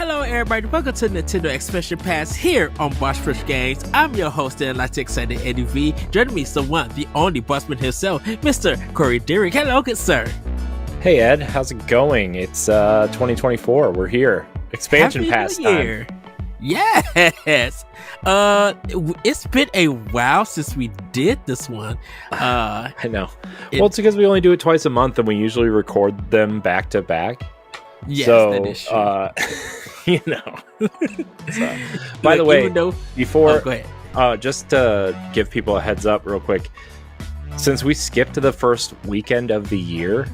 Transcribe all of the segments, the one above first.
Hello, everybody. Welcome to Nintendo Expansion Pass here on Boss Push Games. I'm your host and lots excited Eddie V. Joining me is the one, the only bossman himself, Mr. Corey Dirrig. Hello, good sir. Hey, Ed. How's it going? It's 2024. We're here. Expansion Pass time. Yes. It's been a while since we did this one. I know. It's because we only do it twice a month, and we usually record them back to back. Yes, so, that is true. By the way, before, go ahead. Just to give people a heads up real quick, since we skipped the first weekend of the year,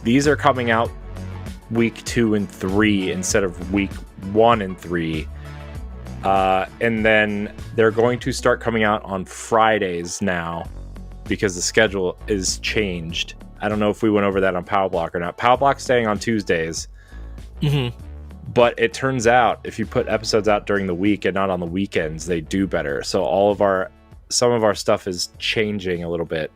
these are coming out week 2 and 3 instead of week 1 and 3. And then they're going to start coming out on Fridays now because the schedule is changed. I don't know if we went over that on Power Block or not. Power Block's staying on Tuesdays. Mm-hmm. But it turns out if you put episodes out during the week and not on the weekends, they do better. So some of our stuff is changing a little bit.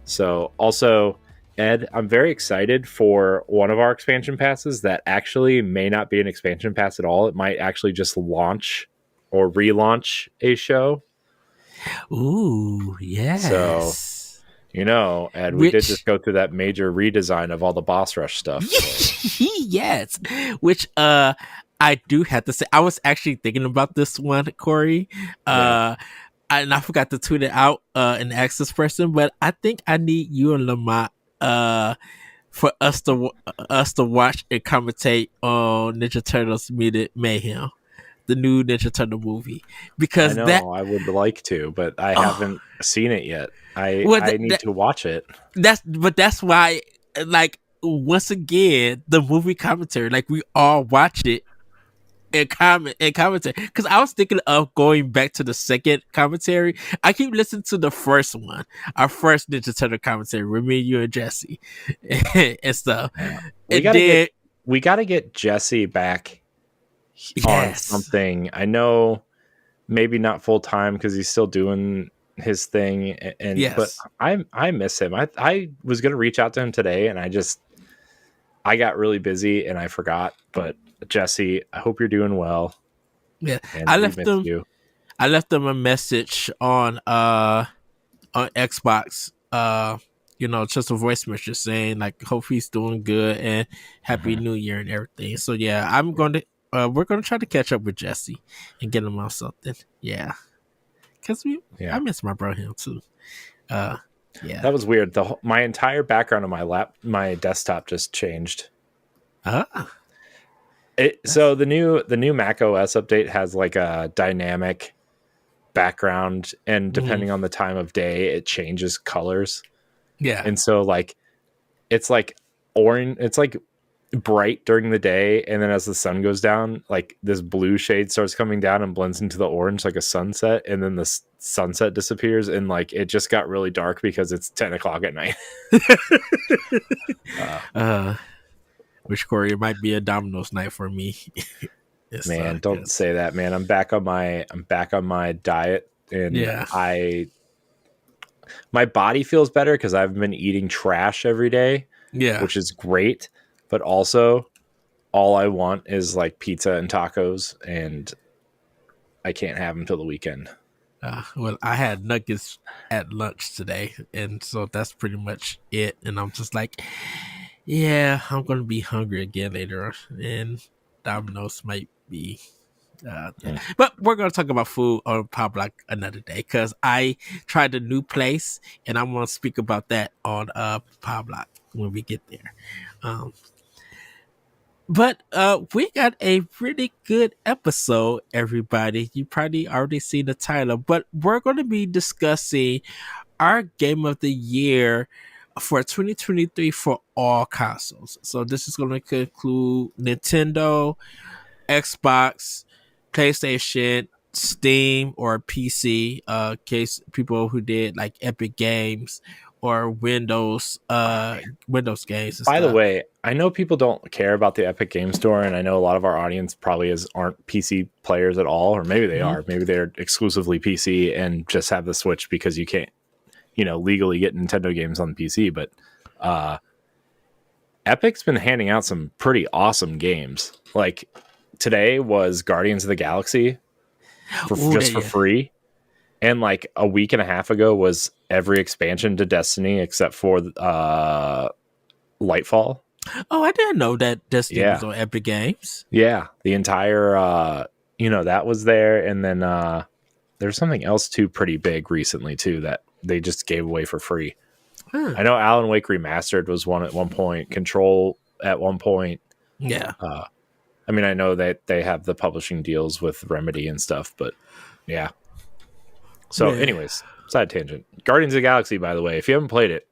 So also, Ed, I'm very excited for one of our expansion passes that actually may not be an expansion pass at all. It might actually just launch or relaunch a show. Ooh, yes. So, Ed, we did just go through that major redesign of all the Boss Rush stuff. So. Yes, which I do have to say, I was actually thinking about this one, Corey. And I forgot to tweet it out and ask this person, but I think I need you and Lamont for us to watch and commentate on Ninja Turtles Mutant Mayhem, the new Ninja Turtle movie, because I would like to, but I haven't seen it yet. I need to watch it. That's why, like, once again, the movie commentary, like, we all watched it and commentary, because I was thinking of going back to the second commentary. I keep listening to the first one, our first Ninja Turtle commentary with me, you, and Jesse and stuff. We gotta get Jesse back on something. I know maybe not full time because he's still doing his thing, but I miss him. I was gonna reach out to him today, and I got really busy and I forgot. But Jesse, I hope you're doing well. Yeah, I left him a message on Xbox. Just a voice message saying, like, hope he's doing good and happy New Year and everything. So yeah, we're gonna try to catch up with Jesse and get him on something. Yeah, because I miss my bro him too. Yeah, that was weird. My entire background on my desktop just changed. So the new Mac OS update has like a dynamic background, and depending on the time of day, it changes colors. Yeah, and so like it's like orange. It's like bright during the day, and then as the sun goes down, like this blue shade starts coming down and blends into the orange like a sunset, and then the sunset disappears, and like it just got really dark because it's 10 o'clock at night. Which, Corey, it might be a Domino's night for me. Man, don't say that, man. I'm back on my diet, and my body feels better because I've been eating trash every day, which is great. But also, all I want is like pizza and tacos, and I can't have them till the weekend. Well, I had nuggets at lunch today, and so that's pretty much it. And I'm just like, yeah, I'm going to be hungry again later, and Domino's might be. But we're going to talk about food on Power Block another day, because I tried a new place, and I'm going to speak about that on Power Block when we get there. But we got a really good episode, everybody. You probably already seen the title, but we're going to be discussing our game of the year for 2023 for all consoles. So this is going to include Nintendo, Xbox, PlayStation, Steam, or PC, case people who did like Epic Games or Windows games. By the way, I know people don't care about the Epic Game Store, and I know a lot of our audience probably aren't PC players at all, or maybe they are. Maybe they're exclusively PC and just have the Switch because you can't, legally get Nintendo games on the PC. But Epic's been handing out some pretty awesome games. Like today was Guardians of the Galaxy Ooh, just for yeah. free. And like a week and a half ago was every expansion to Destiny except for Lightfall. Oh, I didn't know that Destiny was Yeah. on Epic Games. Yeah. The entire that was there. And then there's something else too pretty big recently too that they just gave away for free. Huh. I know Alan Wake Remastered was one at one point, Control at one point. Yeah. I mean, I know that they have the publishing deals with Remedy and stuff, but yeah. So, Yeah. anyways, side tangent. Guardians of the Galaxy, by the way, if you haven't played it,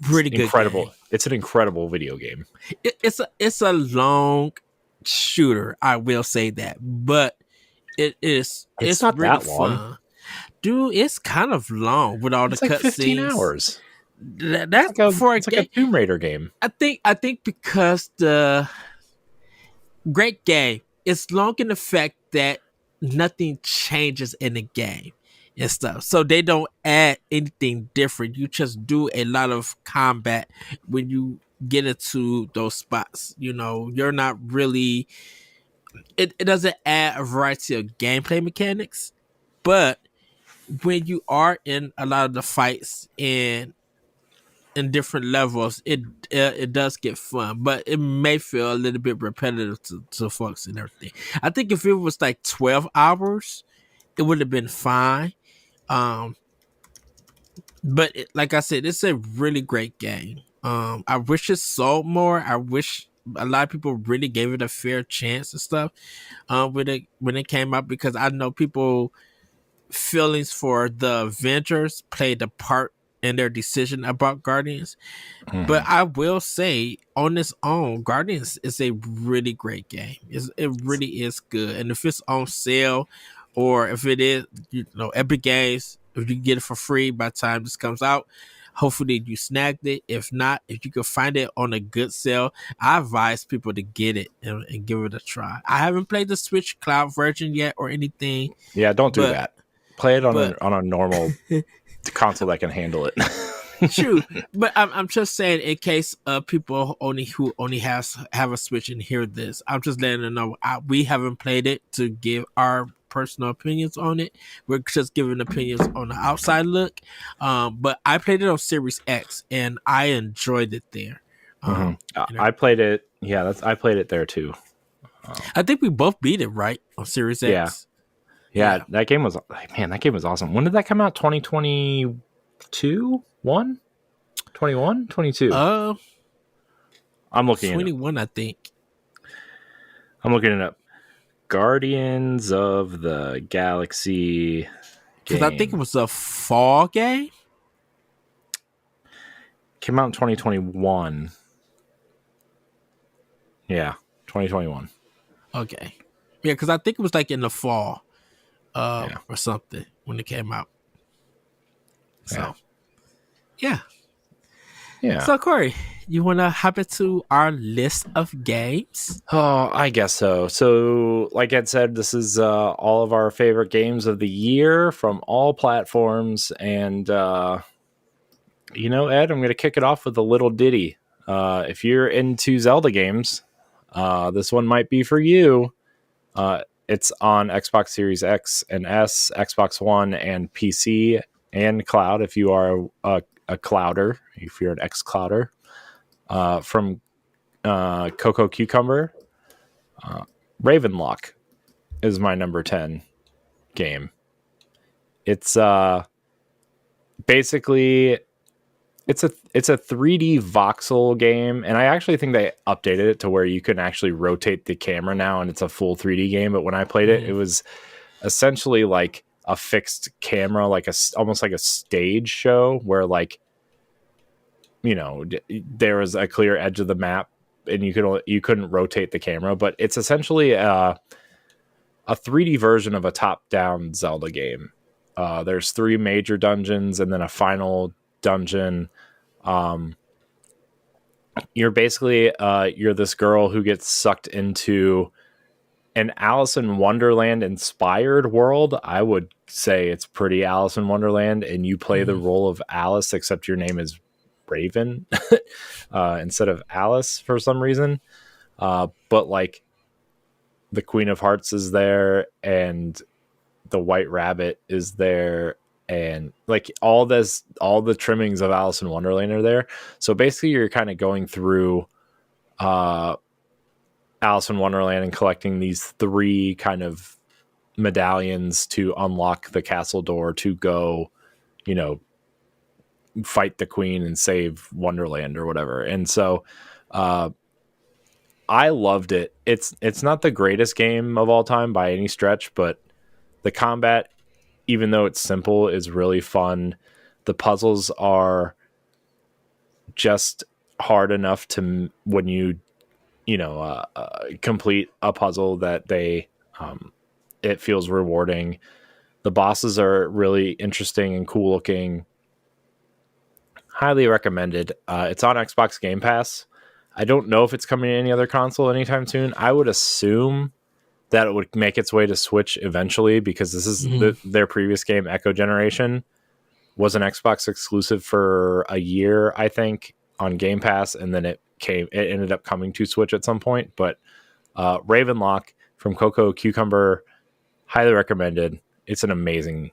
Pretty good incredible. game. It's an incredible video game. It's a long shooter, I will say that, but it's not really that long. fun. Dude, it's kind of long with all It's the like 15 cutscenes. hours. That's It's like for a it's like game. a Tomb Raider game. I think because the great game, it's long in the fact that nothing changes in the game and stuff. So they don't add anything different. You just do a lot of combat when you get into those spots. You know, you're not really it doesn't add a variety of gameplay mechanics, but when you are in a lot of the fights in different levels, it does get fun, but it may feel a little bit repetitive to folks and everything. I think if it was like 12 hours, it would have been fine. But like I said, it's a really great game. I wish it sold more. I wish a lot of people really gave it a fair chance and stuff. When it came out, because I know people feelings for the Avengers played a part in their decision about Guardians. But I will say, on its own, Guardians is a really great game. It really is good. And if it's on sale, or if it is, Epic Games, if you get it for free by the time this comes out, hopefully you snagged it. If not, if you can find it on a good sale, I advise people to get it and give it a try. I haven't played the Switch Cloud version yet or anything. Yeah, don't do that. Play it on a normal console that can handle it. True, but I'm just saying in case people who only have a Switch and hear this, I'm just letting them know we haven't played it to give our personal opinions on it. We're just giving opinions on the outside look. But I played it on Series X and I enjoyed it there. I played it. Yeah, I played it there too. I think we both beat it right on Series X. Yeah, that game was awesome. When did that come out? 2022? 1? 21? 22? I'm looking 21, I think. I'm looking it up. Guardians of the Galaxy. Because I think it was a fall game. Came out in 2021. Yeah, 2021. Okay. Yeah, because I think it was like in the fall. Or something when it came out. So, yeah. So, Corey, you want to hop into our list of games? Oh, I guess so. So, like Ed said, this is all of our favorite games of the year from all platforms. And, Ed, I'm going to kick it off with a little ditty. If you're into Zelda games, this one might be for you. It's on Xbox Series X and S, Xbox One, and PC and cloud if you are a clouder, if you're an X-clouder. From Coco Cucumber. Ravenlock is my number 10 game. It's basically it's a 3D voxel game, and I actually think they updated it to where you can actually rotate the camera now, and it's a full 3D game. But when I played it, it was essentially like a fixed camera, like almost like a stage show where, like, there was a clear edge of the map, and you couldn't rotate the camera. But it's essentially a 3D version of a top-down Zelda game. There's 3 major dungeons and then a final dungeon. You're basically you're this girl who gets sucked into an Alice in Wonderland inspired world. I would say it's pretty Alice in Wonderland, and you play the role of Alice, except your name is Raven instead of Alice for some reason. But like the Queen of Hearts is there, and the White Rabbit is there, and like all the trimmings of Alice in Wonderland are there. So basically, you're kind of going through uh, Alice in Wonderland and collecting these three kind of medallions to unlock the castle door to go, you know, fight the queen and save Wonderland or whatever. And so uh, I loved it. It's not the greatest game of all time by any stretch, but the combat, even though it's simple, is really fun. The puzzles are just hard enough to when complete a puzzle that it feels rewarding. The bosses are really interesting and cool looking. Highly recommended. It's on Xbox Game Pass. I don't know if it's coming to any other console anytime soon. I would assume that it would make its way to Switch eventually, because this is their previous game, Echo Generation, was an Xbox exclusive for a year, I think, on Game Pass, and then it ended up coming to Switch at some point. But Ravenlock from Coco Cucumber, highly recommended. It's an amazing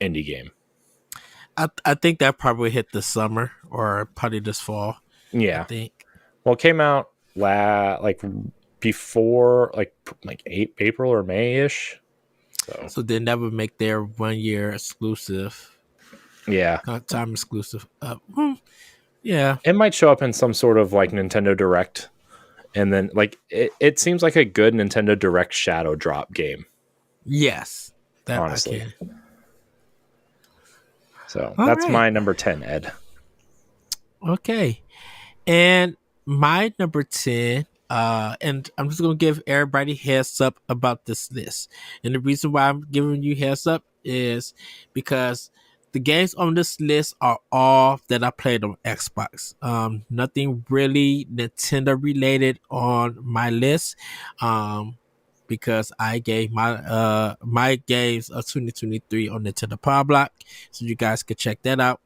indie game. I think that probably hit this summer or probably this fall. Yeah. I think. Well, it came out before April or May ish. So they never make their 1 year exclusive. Yeah. Time exclusive. Yeah. It might show up in some sort of like Nintendo Direct. And then like it seems like a good Nintendo Direct shadow drop game. Yes. That honestly. I can. So that's right. My number 10, Ed. Okay. And my number 10, and I'm just going to give everybody heads up about this list. And the reason why I'm giving you heads up is because the games on this list are all that I played on Xbox. Nothing really Nintendo related on my list. Because I gave my games of 2023 on Nintendo Power Block, so you guys can check that out.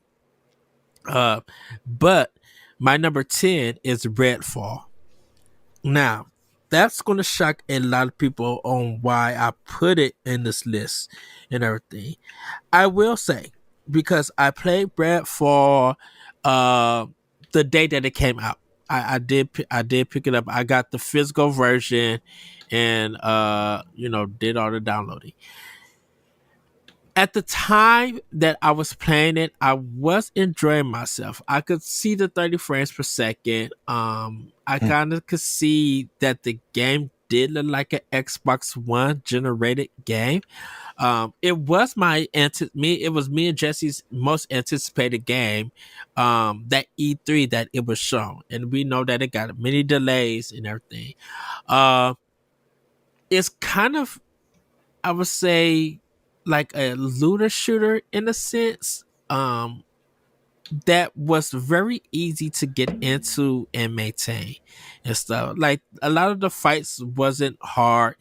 But my number 10 is Redfall. Now, that's going to shock a lot of people on why I put it in this list and everything. I will say, because I played Redfall the day that it came out. I did pick it up. I got the physical version and did all the downloading. At the time that I was playing it, I was enjoying myself. I could see the 30 frames per second. I kind of could see that the game did look like an Xbox One generated game. It was me and Jesse's most anticipated game, that E3 that it was shown. And we know that it got many delays and everything. It's kind of, I would say, like a looter shooter in a sense, that was very easy to get into and maintain and stuff. Like a lot of the fights wasn't hard.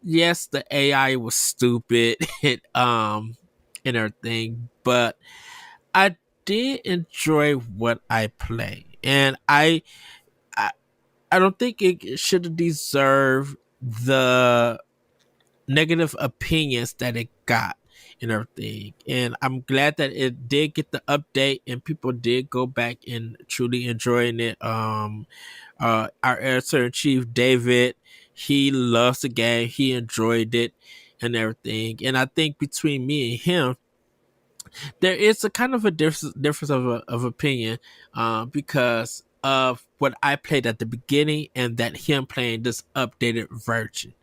Yes, the AI was stupid and everything, but I did enjoy what I played, and I don't think it should have deserved the negative opinions that it got and everything. And I'm glad that it did get the update and people did go back and truly enjoying it. Our editor-in-chief David, he loves the game, he enjoyed it and everything. And I think between me and him, there is a kind of a difference of opinion, because of what I played at the beginning and that him playing this updated version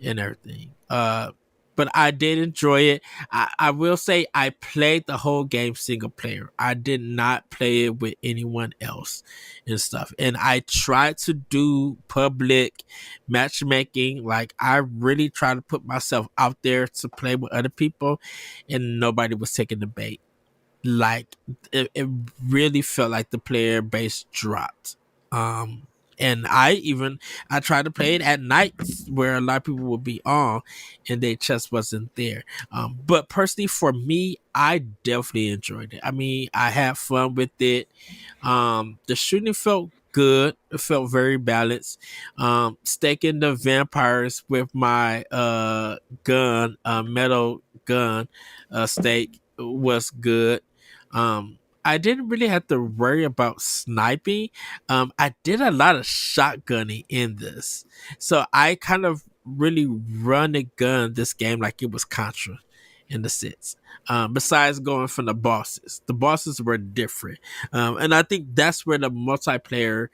and everything. But I did enjoy it. I will say I played the whole game single player. I did not play it with anyone else and stuff. And I tried to do public matchmaking. Like I really tried to put myself out there to play with other people, and nobody was taking the bait. Like it really felt like the player base dropped. And I tried to play it at night where a lot of people would be on, and they just wasn't there. But personally, for me, I definitely enjoyed it. I mean, I had fun with it. The shooting felt good. It felt very balanced. Staking the vampires with my gun, metal gun, stake was good. I didn't really have to worry about sniping. I did a lot of shotgunning in this, so I kind of really run the gun this game like it was Contra in the sense. Besides going from the bosses were different, and I think that's where the multiplayer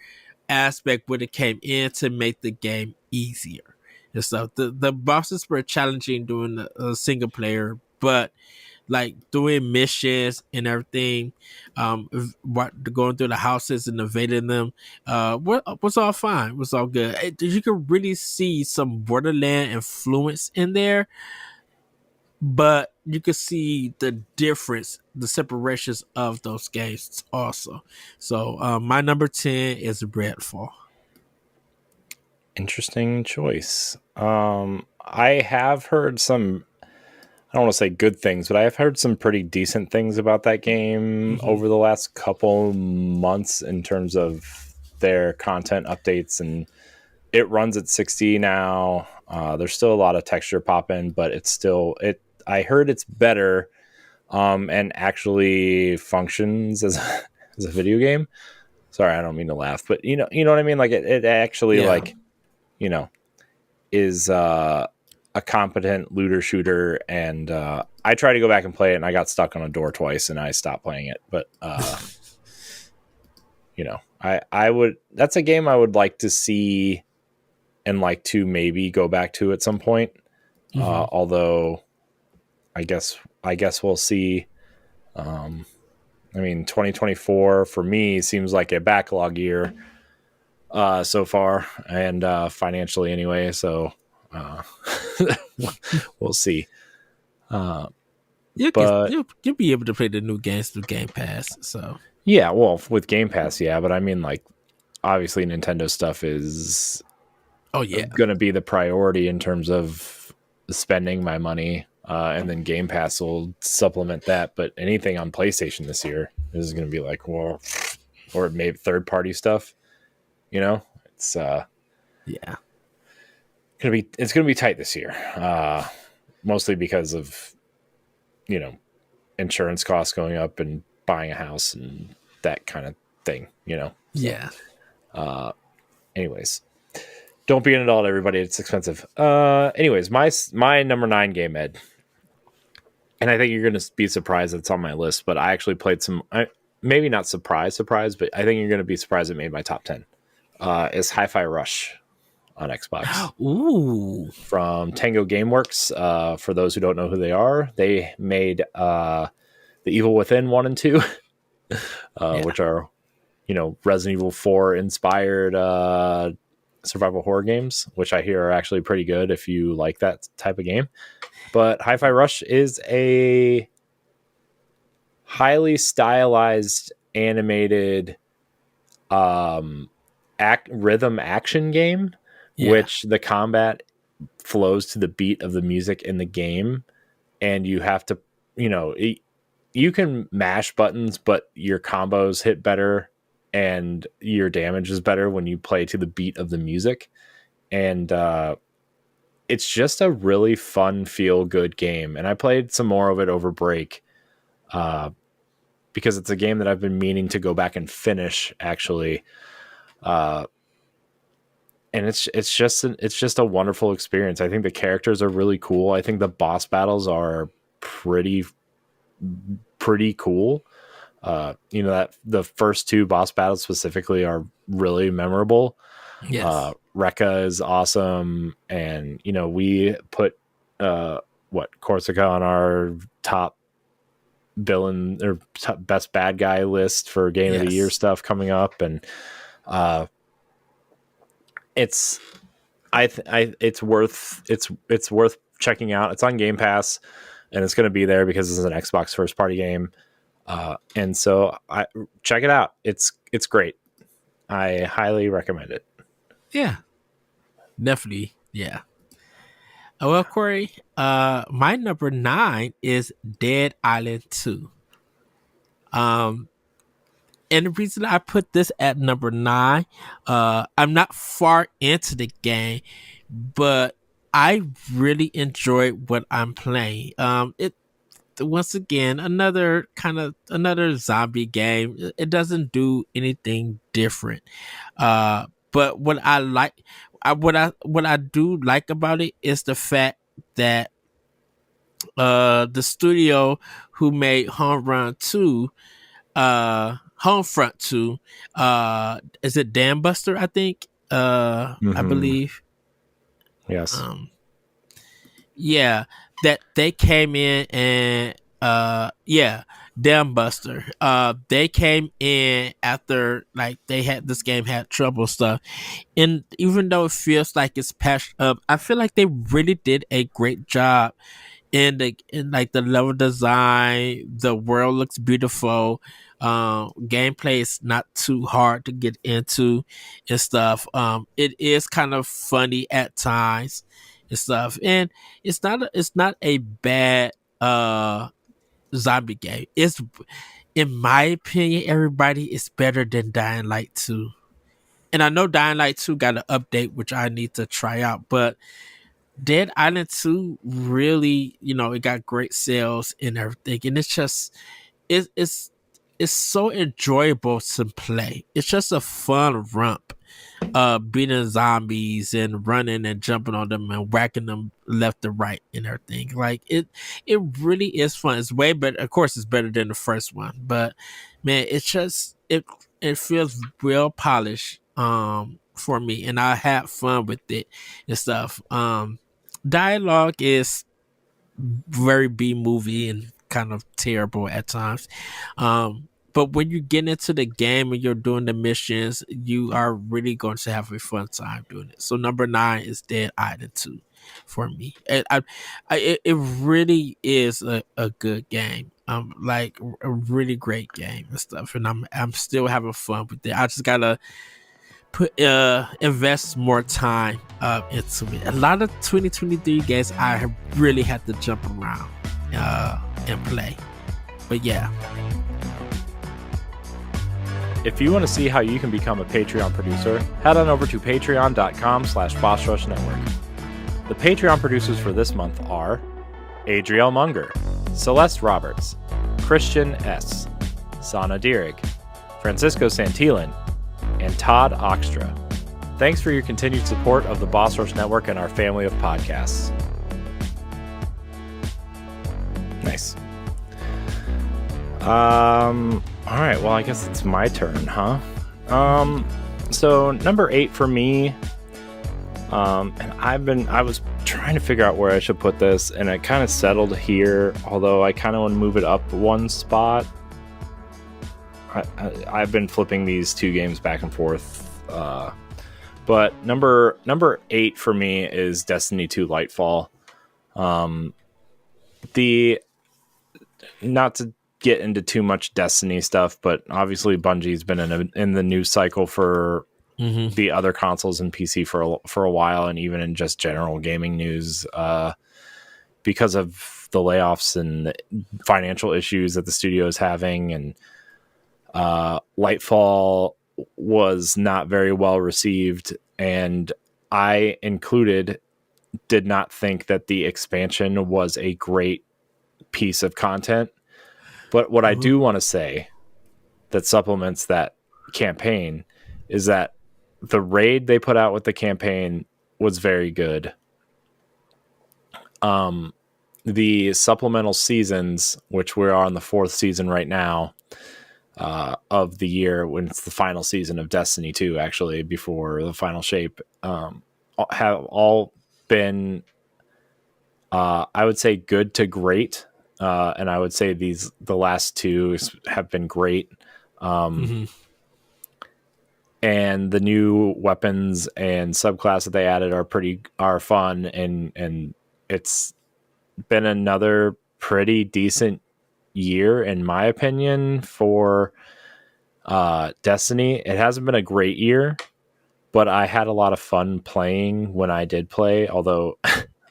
aspect would have came in to make the game easier. And so the bosses were challenging during the single player, but like doing missions and everything, going through the houses and evading them, was all fine. Was all good. You could really see some Borderland influence in there, but you could see the difference, the separations of those games also. So my number 10 is Redfall. Interesting choice. I have heard some, I don't want to say good things, but I have heard some pretty decent things about that game Mm-hmm. over the last couple months in terms of their content updates, and it runs at 60 now. There's still a lot of texture pop in, but it's still it. I heard it's better, and actually functions as as a video game. Sorry, I don't mean to laugh, but you know what I mean. Like it actually Yeah. like you know is a competent looter shooter, and I tried to go back and play it, and I got stuck on a door twice, and I stopped playing it. But I would. That's a game I would like to see and like to maybe go back to at some point. Mm-hmm. Although I guess we'll see. I mean, 2024 for me seems like a backlog year so far, and financially anyway. So we'll see. But You'll be able to play the new games through Game Pass. So yeah, well, with Game Pass, yeah. But I mean, like, obviously, Nintendo stuff is oh yeah, going to be the priority in terms of spending my money, and then Game Pass will supplement that. But anything on PlayStation this year is going to be like, well, or maybe third party stuff. It's yeah, it's gonna be tight this year, mostly because of insurance costs going up and buying a house and that kind of thing. So, yeah. anyways, don't be an adult, everybody. It's expensive. Anyways, my number 9 game, Ed, and I think you're gonna be surprised that it's on my list. But I actually played some. Maybe not surprised, but I think you're gonna be surprised it made my top 10. Is Hi-Fi Rush on Xbox. Ooh, From Tango Gameworks. For those who don't know who they are, they made The Evil Within 1 and 2, yeah. which are, Resident Evil 4 inspired survival horror games, which I hear are actually pretty good if you like that type of game. But Hi-Fi Rush is a highly stylized, animated rhythm action game, Yeah. which the combat flows to the beat of the music in the game, and you have to, you can mash buttons, but your combos hit better and your damage is better when you play to the beat of the music. And it's just a really fun, feel good game. And I played some more of it over break, because it's a game that I've been meaning to go back and finish, actually. And it's just a wonderful experience. I think the characters are really cool. I think the boss battles are pretty cool. That the first 2 boss battles specifically are really memorable. Yes. Rekka is awesome, and we put Corsica on our top villain or best bad guy list for game of the year stuff coming up, and it's worth checking out. It's on Game Pass, and it's going to be there because it's an Xbox first party game. And so check it out. It's great. I highly recommend it. Yeah, definitely. Yeah. Well, Corey, my number 9 is Dead Island 2. Um, and the reason I put this at number 9, I'm not far into the game, but I really enjoyed what I'm playing. It once again another zombie game. It doesn't do anything different. But what I do like about it is the fact that the studio who made Homefront 2, is it Dan Buster, I think? I Mm-hmm. believe. Yes. Um yeah, that they came in and yeah, Dan Buster. They came in after like they had this game had trouble stuff. And even though it feels like it's patched up, I feel like they really did a great job in like the level design. The world looks beautiful. Gameplay is not too hard to get into and stuff. It is kind of funny at times and stuff, and it's not a bad zombie game. It's, in my opinion, everybody, is better than Dying Light 2. And I know Dying Light 2 got an update which I need to try out, but Dead Island 2 really, it got great sales and everything. And it's just it, it's so enjoyable to play. It's just a fun romp. Beating zombies and running and jumping on them and whacking them left and right and everything. Like it really is fun. It's way better. Of course, it's better than the first one, but man, it's just it feels real polished for me, and I had fun with it and stuff. Dialogue is very B movie and kind of terrible at times. But when you get into the game and you're doing the missions, you are really going to have a fun time doing it. So number 9 is Dead Island 2 for me. And it really is a good game. Like a really great game and stuff. And I'm still having fun with it. I just gotta invest more time into it. A lot of 2023 games I have really had to jump around and play. But yeah. If you want to see how you can become a Patreon producer, head on over to patreon.com/BossRushNetwork. The Patreon producers for this month are Adriel Munger, Celeste Roberts, Christian S., Sana Dirrig, Francisco Santillan, and Todd Oxtra. Thanks for your continued support of the Boss Rush Network and our family of podcasts. Nice. All right, well, I guess it's my turn, huh? So number 8 for me, and I was trying to figure out where I should put this, and I kind of settled here, although I kind of want to move it up one spot. I've been flipping these two games back and forth, but number 8 for me is Destiny 2 Lightfall. Not to get into too much Destiny stuff, but obviously Bungie's been in the news cycle for the other consoles and PC for a while, and even in just general gaming news, because of the layoffs and the financial issues that the studio is having. And Lightfall was not very well received, and I included did not think that the expansion was a great piece of content. But what I do want to say that supplements that campaign is that the raid they put out with the campaign was very good. The supplemental seasons, which we're on the 4th season right now, of the year, when it's the final season of Destiny 2, actually, before the final shape, have all been, I would say, good to great. And I would say the last 2 have been great. And the new weapons and subclass that they added are fun, and it's been another pretty decent year, in my opinion, for Destiny. It hasn't been a great year, but I had a lot of fun playing when I did play. Although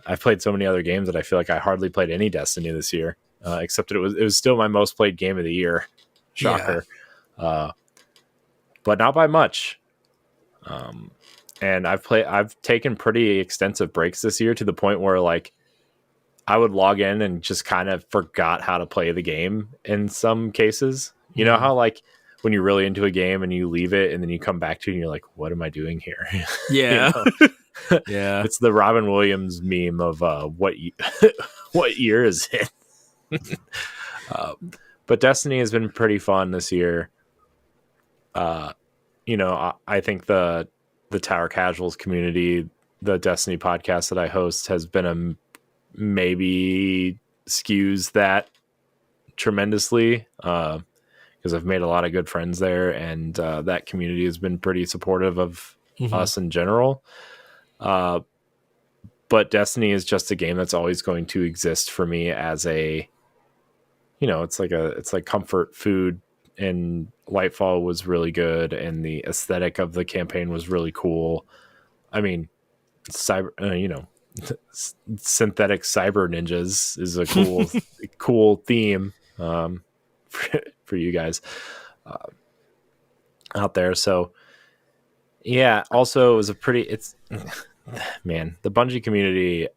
I've played so many other games that I feel like I hardly played any Destiny this year, except that it was still my most played game of the year. Yeah. Shocker, but not by much. And I've taken pretty extensive breaks this year to the point where like I would log in and just kind of forgot how to play the game in some cases. You know how like when you're really into a game and you leave it and then you come back to it and you're like, what am I doing here? Yeah. Yeah. It's the Robin Williams meme of what year is it? But Destiny has been pretty fun this year. I think the Tower Casuals community, the Destiny podcast that I host, has been maybe skews that tremendously because I've made a lot of good friends there, and that community has been pretty supportive of us in general. But Destiny is just a game that's always going to exist for me as a, it's like comfort food. And Lightfall was really good, and the aesthetic of the campaign was really cool. I mean, synthetic cyber ninjas is a cool theme for you guys out there. So yeah, also it was man, the Bungie community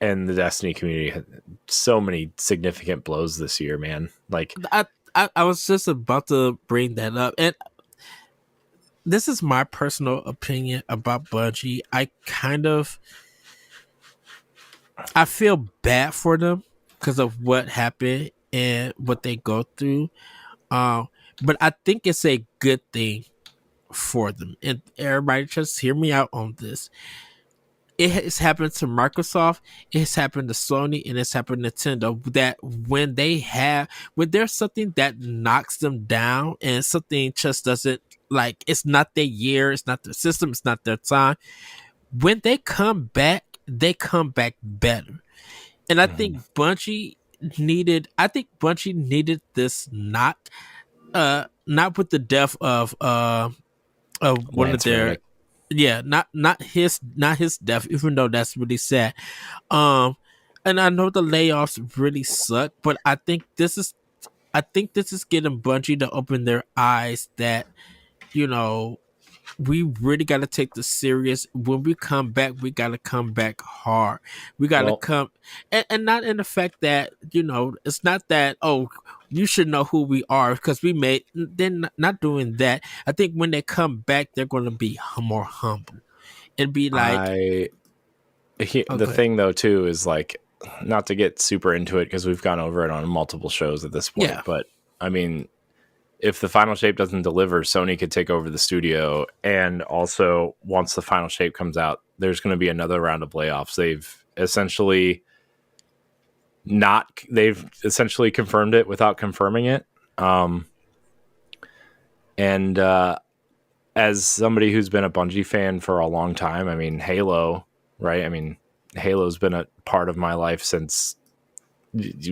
and the Destiny community had so many significant blows this year, man. Like I was just about to bring that up, and this is my personal opinion about Bungie. I feel bad for them because of what happened and what they go through. But I think it's a good thing for them. And everybody just hear me out on this. It has happened to Microsoft, it has happened to Sony, and it's happened to Nintendo, that when there's something that knocks them down and something just doesn't, like, it's not their year, it's not their system, it's not their time, when they come back better. And I think Bungie needed this knock, not with the death of one of Lance their Reddick. yeah, not his death, even though that's really sad. And I know the layoffs really suck, but I think this is getting Bungie to open their eyes that, we really got to take this serious. When we come back, we got to come back hard. We got to Well, come, and not in the fact that, it's not that, oh, you should know who we are because they're not doing that. I think when they come back, they're going to be more humble and be like, the thing though too is, like, not to get super into it because we've gone over it on multiple shows at this point, yeah, but I mean, if the final shape doesn't deliver, Sony could take over the studio. And also, once the final shape comes out, there's going to be another round of layoffs. They've essentially confirmed it without confirming it. And as somebody who's been a Bungie fan for a long time, I mean, Halo, right? I mean, Halo's been a part of my life since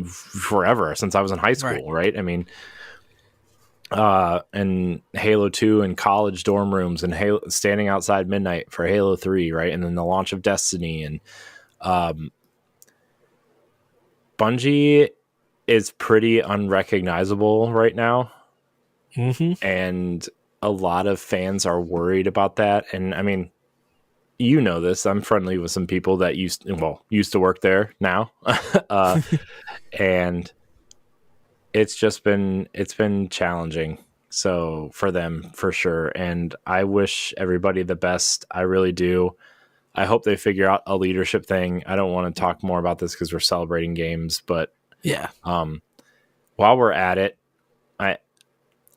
forever, since I was in high school, right? I mean, and Halo 2 in college dorm rooms, and standing outside midnight for Halo 3, right? And then the launch of Destiny, and Bungie is pretty unrecognizable right now. And a lot of fans are worried about that. And I mean, this, I'm friendly with some people that used to work there now. And it's been challenging. So for them, for sure. And I wish everybody the best. I really do. I hope they figure out a leadership thing. I don't want to talk more about this because we're celebrating games, but yeah, while we're at it, I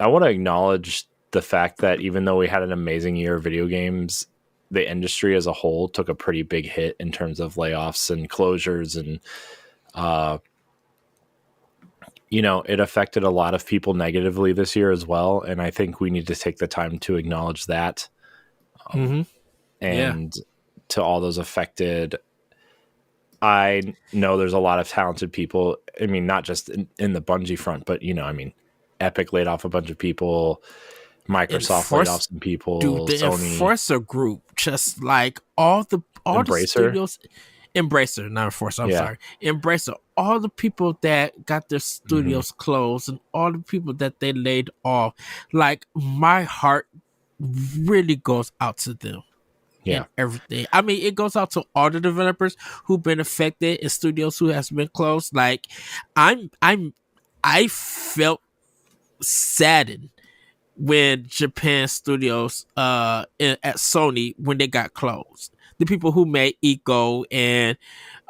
want to acknowledge the fact that even though we had an amazing year of video games, the industry as a whole took a pretty big hit in terms of layoffs and closures, and it affected a lot of people negatively this year as well. And I think we need to take the time to acknowledge that. And to all those affected, I know there's a lot of talented people. I mean, not just in the Bungie front, but, I mean, Epic laid off a bunch of people. Microsoft laid off some Dude, people. the Sony, Enforcer group, just like all the Embracer. studios, Embracer, not Enforcer. I'm Yeah. sorry, Embracer. All the people that got their Hmm. studios closed, and all the people that they laid off. Like my heart really goes out to them and Yeah. everything. I mean, it goes out to all the developers who've been affected and studios who has been closed. Like, I felt saddened when Japan studios at Sony when they got closed. The people who made Eco and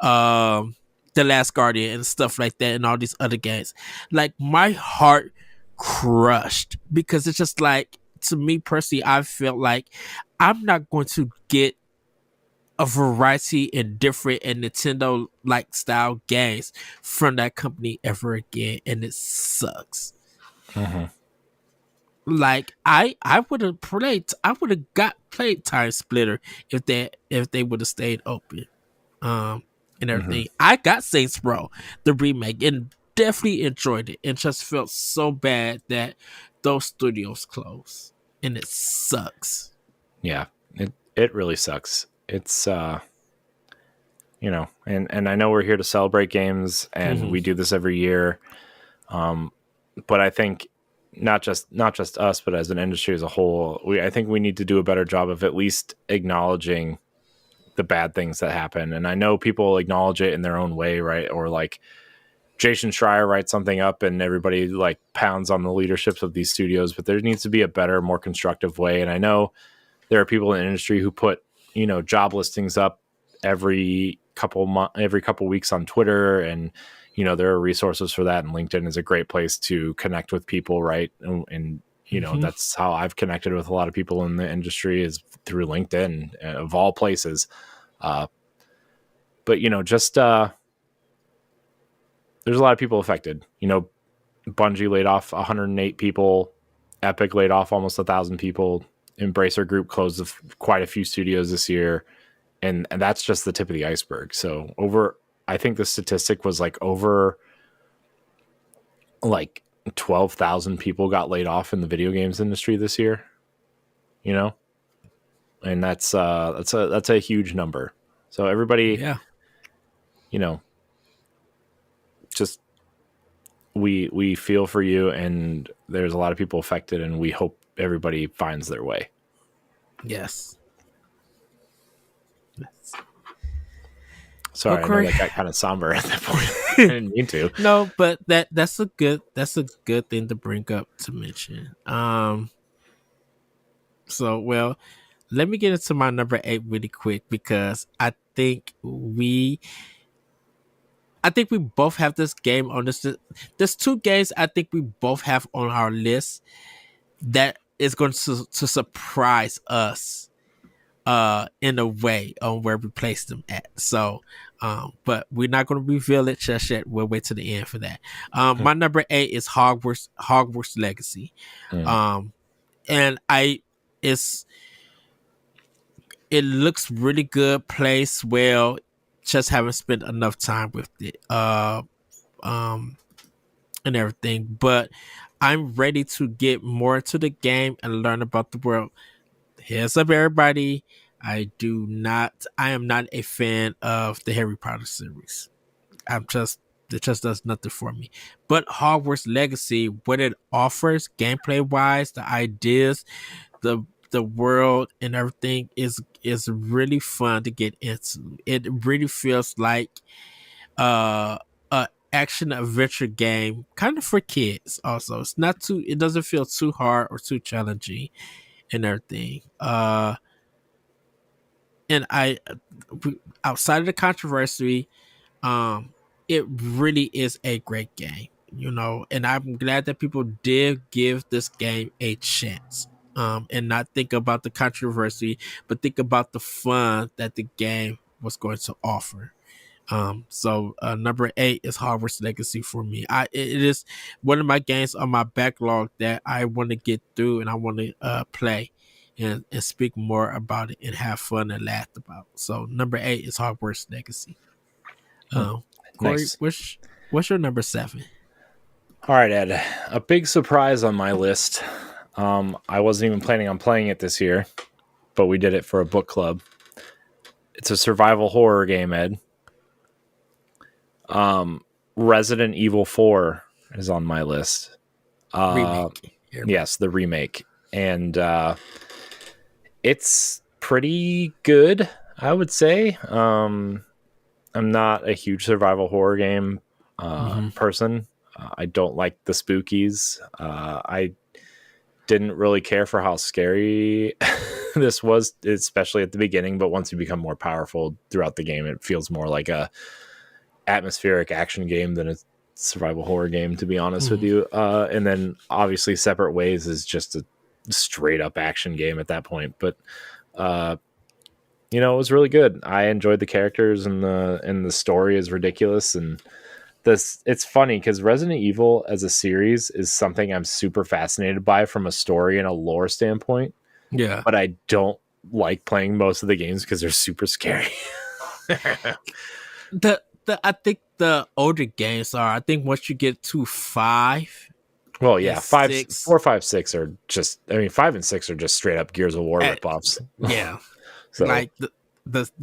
The Last Guardian and stuff like that and all these other games. Like my heart crushed because it's just like to me personally, I felt like I'm not going to get a variety and different and Nintendo like style games from that company ever again, and it sucks. Hmm. Like I would have played, I would have got played Time Splitter if they would have stayed open, um, and Hmm. everything. I got Saints Row the remake and definitely enjoyed it, and just felt so bad that those studios closed, and it sucks. Yeah. It really sucks. It's and I know we're here to celebrate games, and Mm-hmm. we do this every year. Um, but I think not just us, but as an industry as a whole, I think we need to do a better job of at least acknowledging the bad things that happen. And I know people acknowledge it in their own way, right? Or like Jason Schreier writes something up and everybody like pounds on the leaderships of these studios, but there needs to be a better, more constructive way. And I know there are people in the industry who put, job listings up every couple weeks on Twitter, and there are resources for that, and LinkedIn is a great place to connect with people, right? And Mm-hmm. that's how I've connected with a lot of people in the industry, is through LinkedIn, of all places. uh, but just there's a lot of people affected. Bungie laid off 108 people, Epic laid off almost 1,000 people, Embracer Group closed quite a few studios this year, and that's just the tip of the iceberg. So I think the statistic was like over like 12,000 people got laid off in the video games industry this year. You know, and that's a huge number. So everybody, Yeah. you know, just we feel for you, and there's a lot of people affected, and we hope everybody finds their way. Yes. Sorry, I know Okay. that got kind of somber at that point. I didn't mean to. No, but that's a good thing to bring up to mention. So well, let me get into my number 8 really quick because I think we both have this game on this. There's two games I think we both have on our list that is going to surprise us in a way on where we place them at. So but we're not going to reveal it just yet. We'll wait to the end for that. My number 8 is Hogwarts Legacy. Mm. Um and I it's it looks really good, plays well, just haven't spent enough time with it. Um and everything, but I'm ready to get more into the game and learn about the world. Heads up, everybody. I am not a fan of the Harry Potter series. It just does nothing for me. But Hogwarts Legacy, what it offers gameplay wise, the ideas, the the world and everything is really fun to get into. It really feels like a action adventure game, kind of for kids. Also, it doesn't feel too hard or too challenging and everything. And outside of the controversy, um, it really is a great game, and I'm glad that people did give this game a chance. And not think about the controversy, but think about the fun that the game was going to offer. So number 8 is Hogwarts Legacy for me. It is one of my games on my backlog that I want to get through and I want to play and speak more about it and have fun and laugh about. So number 8 is Hogwarts Legacy. Mm. Corey, Nice. what's your number 7? All right, Ed. A big surprise on my list. I wasn't even planning on playing it this year, but we did it for a book club. It's a survival horror game, Ed. Resident Evil 4 is on my list. Remake. Yes, the remake. And it's pretty good, I would say. I'm not a huge survival horror game person. I don't like the spookies. I didn't really care for how scary this was, especially at the beginning. But once you become more powerful throughout the game, it feels more like a atmospheric action game than a survival horror game, to be honest with you. And then obviously Separate Ways is just a straight up action game at that point. But it was really good. I enjoyed the characters, and the story is ridiculous. And it's funny because Resident Evil as a series is something I'm super fascinated by from a story and a lore standpoint. Yeah. But I don't like playing most of the games because they're super scary. I think the older games are. I think once you get to 5. Well, yeah, 5, 6, 4, 5, 6 are just. I mean, 5 and 6 are just straight up Gears of War ripoffs. Yeah, so like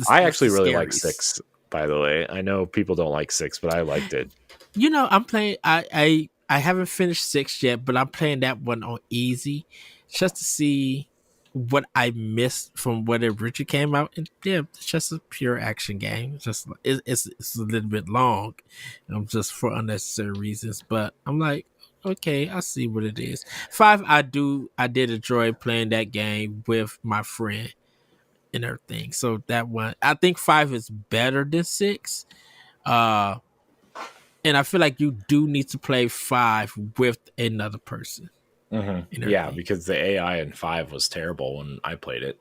I actually really like scaries. 6. By the way, I know people don't like 6, but I liked it. I'm playing. I haven't finished 6 yet, but I'm playing that one on easy, just to see what I missed from when it originally came out. And yeah, it's just a pure action game. It's a little bit long, just for unnecessary reasons. But I'm like, okay, I see what it is. 5, I did enjoy playing that game with my friend and everything. So that one, I think 5 is better than 6. And I feel like you do need to play 5 with another person. Yeah, because the AI in 5 was terrible when I played it.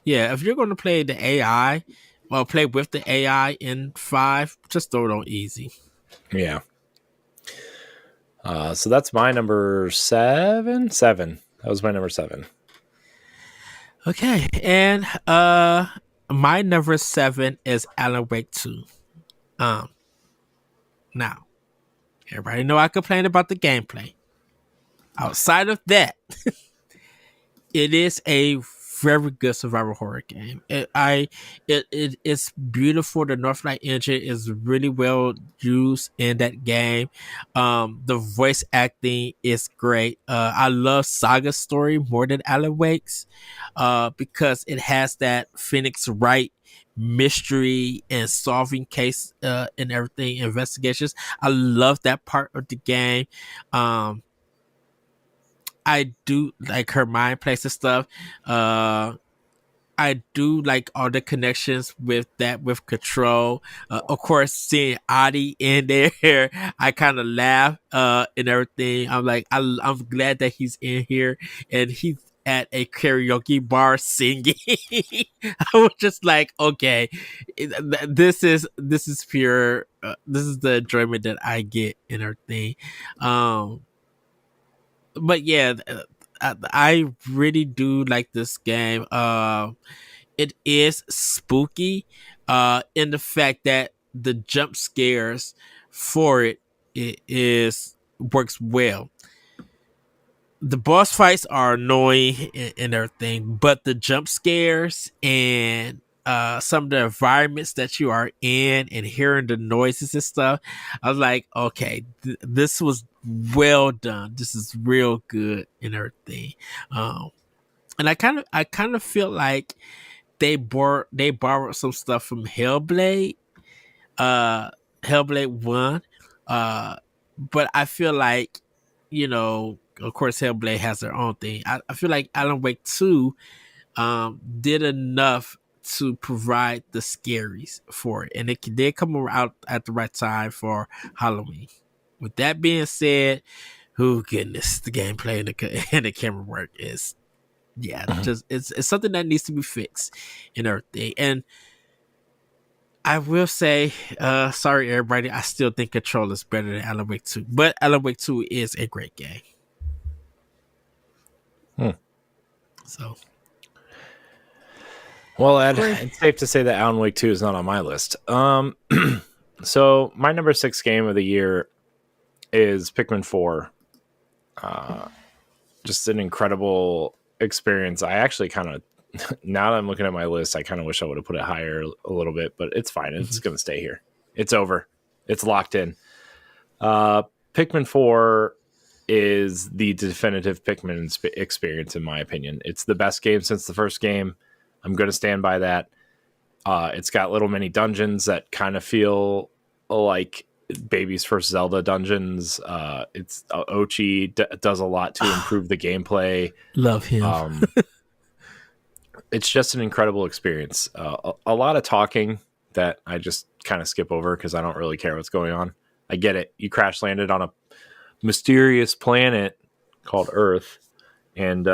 Yeah, if you're going to play the AI, well, play with the AI in 5, just throw it on easy. Yeah. So that's my number 7. That was my number 7. Okay, and my number 7 is Alan Wake 2. Now, everybody know I complain about the gameplay. Outside of that, it is a very good survival horror game. It's beautiful. The Northlight engine is really well used in that game. The voice acting is great. I love Saga's story more than Alan Wake's, because it has that Phoenix Wright mystery and solving case and everything, investigations. I love that part of the game. I do like her mind place and stuff. I do like all the connections with Control. Of course, seeing Adi in there, I kind of laugh and everything. I'm like, I'm glad that he's in here and he's at a karaoke bar singing. I was just like, okay, this is pure. This is the enjoyment that I get in everything. But yeah, I really do like this game. It is spooky, in the fact that the jump scares for it is works well. The boss fights are annoying and everything, but the jump scares and some of the environments that you are in and hearing the noises and stuff, I was like, okay, this was well done. This is real good and everything. And I kind of feel like they borrowed some stuff from Hellblade, Hellblade 1, but I feel like, of course, Hellblade has their own thing. I feel like Alan Wake 2 did enough to provide the scaries for it, and it did come out at the right time for Halloween. With that being said, oh goodness, the gameplay and the camera work is, just it's something that needs to be fixed and everything. And I will say, sorry everybody, I still think Control is better than Alan Wake 2, but Alan Wake 2 is a great game. So, well, Ed, it's safe to say that Alan Wake 2 is not on my list. So my number 6 game of the year is Pikmin 4. just an incredible experience. I actually kind of, now that I'm looking at my list, I kind of wish I would have put it higher a little bit, but it's fine. It's going to stay here. It's over. It's locked in. Pikmin 4 is the definitive Pikmin experience, in my opinion. It's the best game since the first game. I'm going to stand by that. It's got little mini dungeons that kind of feel like Baby's first Zelda dungeons. It's Ochi does a lot to improve the gameplay. Love him. It's just an incredible experience. A lot of talking that I just kind of skip over because I don't really care what's going on. I get it. You crash landed on a mysterious planet called Earth, and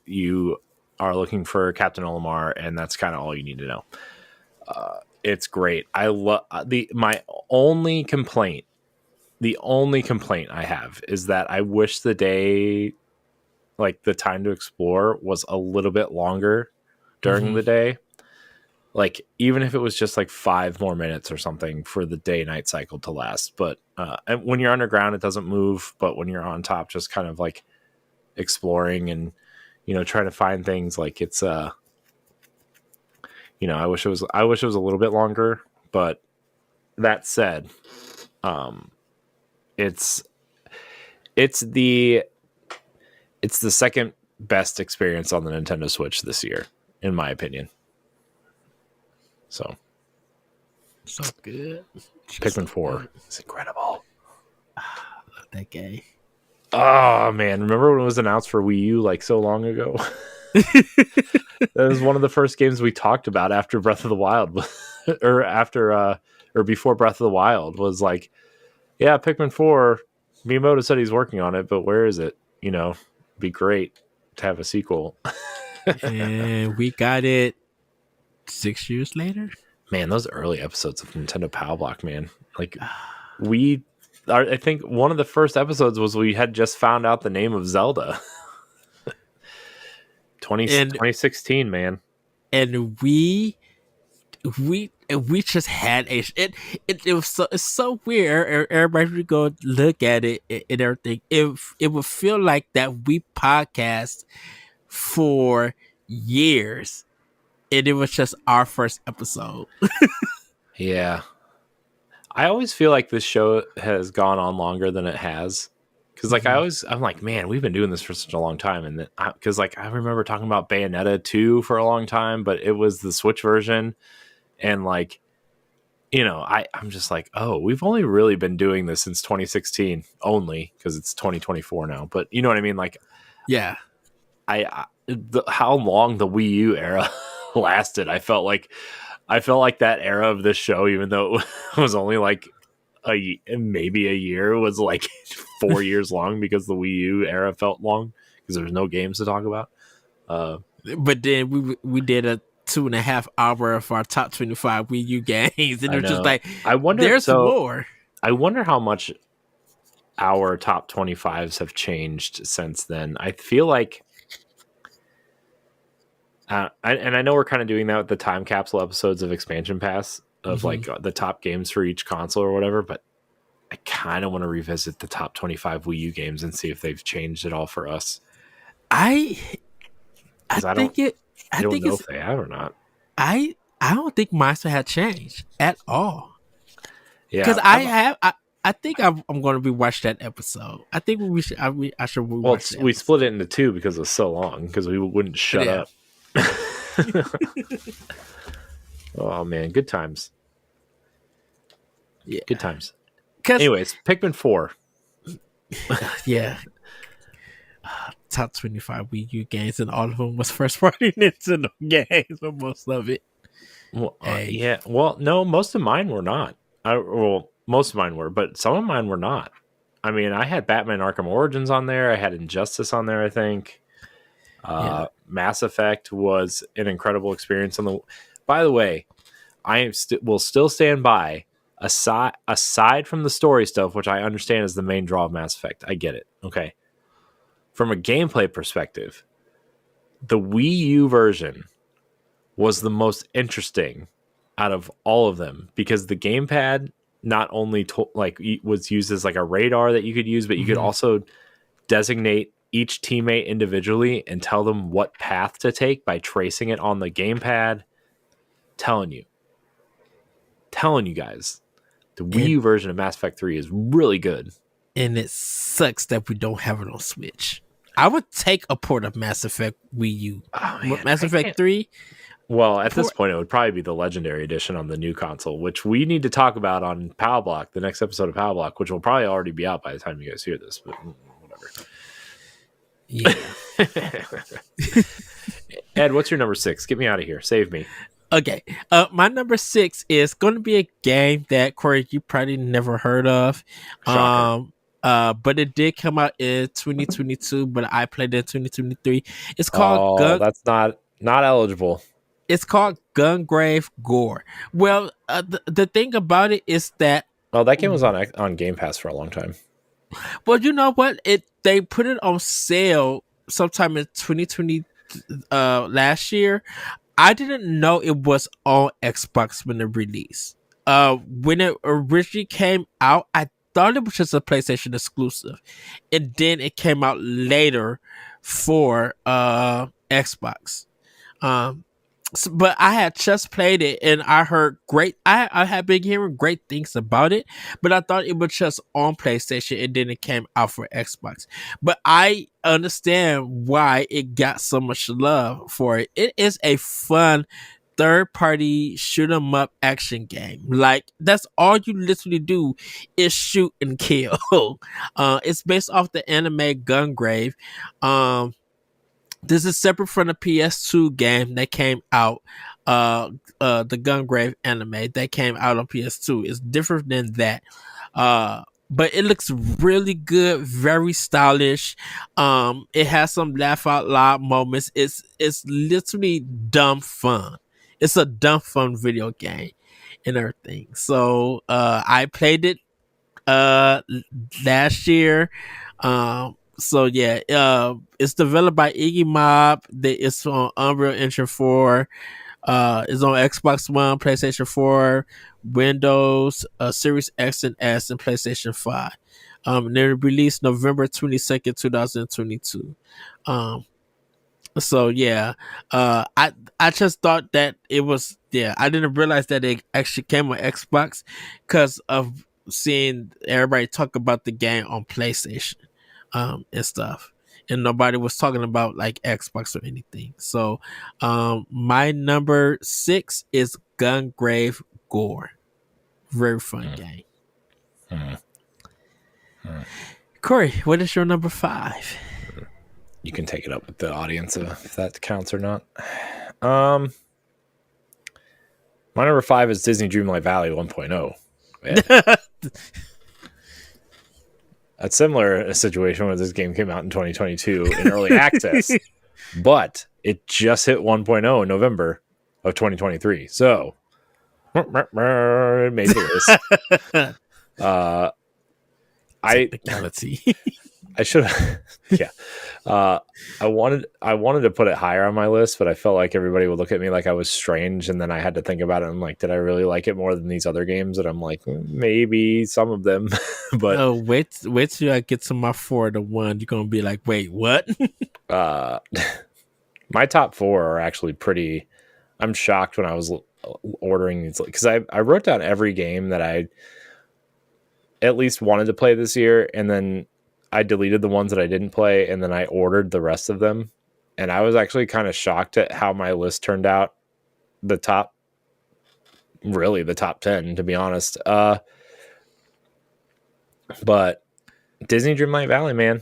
you are looking for Captain Olimar, and that's kind of all you need to know. It's great. I love my only complaint. The only complaint I have is that I wish the day, like the time to explore, was a little bit longer during the day. Like, even if it was just like 5 more minutes or something for the day-night cycle to last. But and when you're underground, it doesn't move. But when you're on top, just kind of like exploring and, trying to find things, like it's, I wish it was a little bit longer. But that said, it's the second best experience on the Nintendo Switch this year, in my opinion. So good. Pikmin 4 is incredible. Love that game. Oh man, remember when it was announced for Wii U like so long ago? That was one of the first games we talked about after Breath of the Wild, or before Breath of the Wild was like, yeah, Pikmin 4. Miyamoto said he's working on it, but where is it? It'd be great to have a sequel. And we got it 6 years later. Man, those early episodes of Nintendo Power Block, man. Like, I think one of the first episodes was we had just found out the name of Zelda. 2016, man. And we just had it was it's so weird. Everybody would go look at it and everything. It would feel like that we podcast for years, and it was just our first episode. Yeah. I always feel like this show has gone on longer than it has. Because, like, I'm like, man, we've been doing this for such a long time. And because, like, I remember talking about Bayonetta 2 for a long time, but it was the Switch version. And, like, I'm just like, oh, we've only really been doing this since 2016 only, because it's 2024 now. But you know what I mean? Like, yeah. How long the Wii U era lasted. I felt like that era of this show, even though it was only like maybe a year, was like 4 years long, because the Wii U era felt long because there was no games to talk about. But then we did a 2.5 hour of our top 25 Wii U games, and it was just like, I wonder, there's more. I wonder how much our top 25s have changed since then. I feel like, and I know we're kind of doing that with the time capsule episodes of Expansion Pass of like the top games for each console or whatever, but I kind of want to revisit the top 25 Wii U games and see if they've changed at all for us. I don't know if they have or not. I don't think mine had changed at all. Yeah, because I think I'm going to rewatch that episode. I think I should rewatch. Well, we split it into 2 because it was so long, because we wouldn't shut up. Oh man, good times. Yeah, good times. Anyways, Pikmin 4. Yeah. Top 25 Wii U games, and all of them was first party Nintendo games, but most of it. Well, yeah. Well, no, most of mine were not. Most of mine were, but some of mine were not. I mean, I had Batman Arkham Origins on there. I had Injustice on there, I think. Mass Effect was an incredible experience. By the way, I will still stand by, aside from the story stuff, which I understand is the main draw of Mass Effect. I get it. Okay. From a gameplay perspective, the Wii U version was the most interesting out of all of them, because the gamepad not only was used as like a radar that you could use, but you could also designate each teammate individually and tell them what path to take by tracing it on the gamepad. Telling you guys, the Wii U version of Mass Effect 3 is really good. And it sucks that we don't have it on Switch. I would take a port of Mass Effect Wii U. Oh, man, Mass Effect 3. Well, at this point, it would probably be the Legendary Edition on the new console, which we need to talk about on Power Block, the next episode of Power Block, which will probably already be out by the time you guys hear this, but whatever. Yeah. Ed, what's your number 6? Get me out of here. Save me. Okay. My number 6 is going to be a game that, Corey, you probably never heard of. Shocker. But it did come out in 2022, but I played it in 2023. It's called that's not eligible. It's called Gungrave Gore. Well, the thing about it is that that game was on Game Pass for a long time. Well, you know what? They put it on sale sometime in 2020 last year. I didn't know it was on Xbox when it released. When it originally came out, I thought it was just a PlayStation exclusive, and then it came out later for Xbox. But I had just played it and I heard great. I had been hearing great things about it, but I thought it was just on PlayStation and then it came out for Xbox. But I understand why it got so much love for it. It is a fun third-party shoot 'em up action game. Like, that's all you literally do is shoot and kill. It's based off the anime Gungrave. This is separate from the PS2 game that came out, the Gungrave anime that came out on PS2. It's different than that. But it looks really good, very stylish. It has some laugh out loud moments. It's literally dumb fun. It's a dumb fun video game and everything. So I played it last year. So yeah, it's developed by Iggy Mob. It's on Unreal Engine 4. It's on Xbox One, PlayStation 4, Windows, Series X and S, and PlayStation 5. And they released November 22nd, 2022. So yeah, I just thought that it was, I didn't realize that it actually came on Xbox because of seeing everybody talk about the game on PlayStation. And stuff, and nobody was talking about like Xbox or anything. So my number 6 is Gungrave Gore. Very fun game. Corey, what is your number 5? You can take it up with the audience if that counts or not. My number 5 is Disney Dreamlight Valley 1.0. Yeah. A similar situation where this game came out in 2022 in early access, but it just hit 1.0 in November of 2023. So it made the list. I should have. Yeah. I wanted to put it higher on my list, but I felt like everybody would look at me like I was strange, and then I had to think about it. I'm like, did I really like it more than these other games? And I'm like, maybe some of them, but wait till I get to my 4 to 1. You're gonna be like, wait, what? My top 4 are actually pretty. I'm shocked when I was ordering these, because I wrote down every game that I at least wanted to play this year, and then I deleted the ones that I didn't play, and then I ordered the rest of them. And I was actually kind of shocked at how my list turned out. The top 10, to be honest. But Disney Dreamlight Valley, man,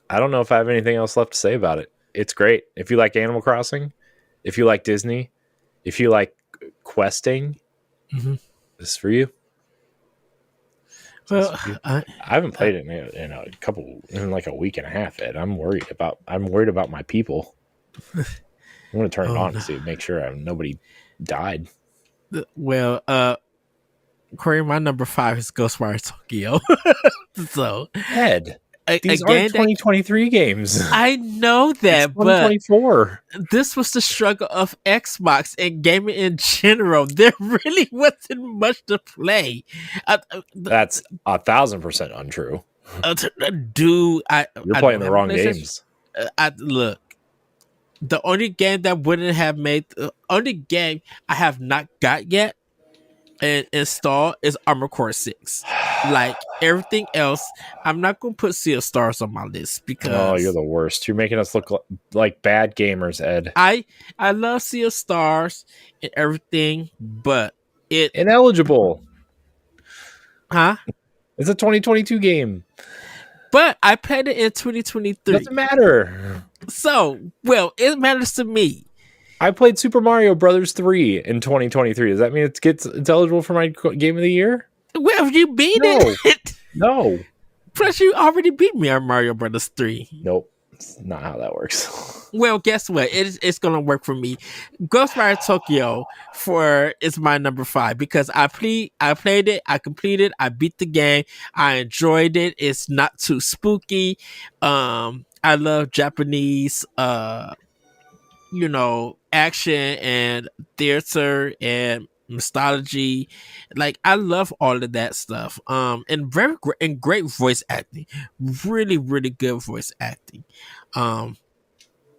I don't know if I have anything else left to say about it. It's great. If you like Animal Crossing, if you like Disney, if you like questing, this is for you. Well, I haven't played it in like a week and a half. Ed, I'm worried about my people. I'm going to turn it on to make sure nobody died. Well, Corey, my number 5 is Ghostwire Tokyo. So, Ed, these are 2023 games. I know that, it's 2024. But this was the struggle of Xbox and gaming in general. There really wasn't much to play. That's 1,000% untrue. Dude, You're I playing don't the have a wrong PlayStation. games. I look. The only game that wouldn't have made the only game I have not got yet and installed is Armor Core 6. Like everything else, I'm not gonna put Sea of Stars on my list Oh, you're because the worst. You're making us look like bad gamers, Ed. I love Sea of Stars and everything, but it Ineligible. huh? It's a 2022 game. But I played it in 2023. Doesn't matter. So, well, it matters to me. I played Super Mario Brothers 3 in 2023. Does that mean it's eligible for my game of the year? Well, you beat No. it. No. Plus, you already beat me on Mario Brothers 3. Nope. It's not how that works. Well, guess what? It's gonna work for me. Ghostwire Tokyo is my number 5 because I played it, I completed, I beat the game, I enjoyed it. It's not too spooky. I love Japanese action and theater and mythology. Like I love all of that stuff. And great voice acting. Really, really good voice acting. Um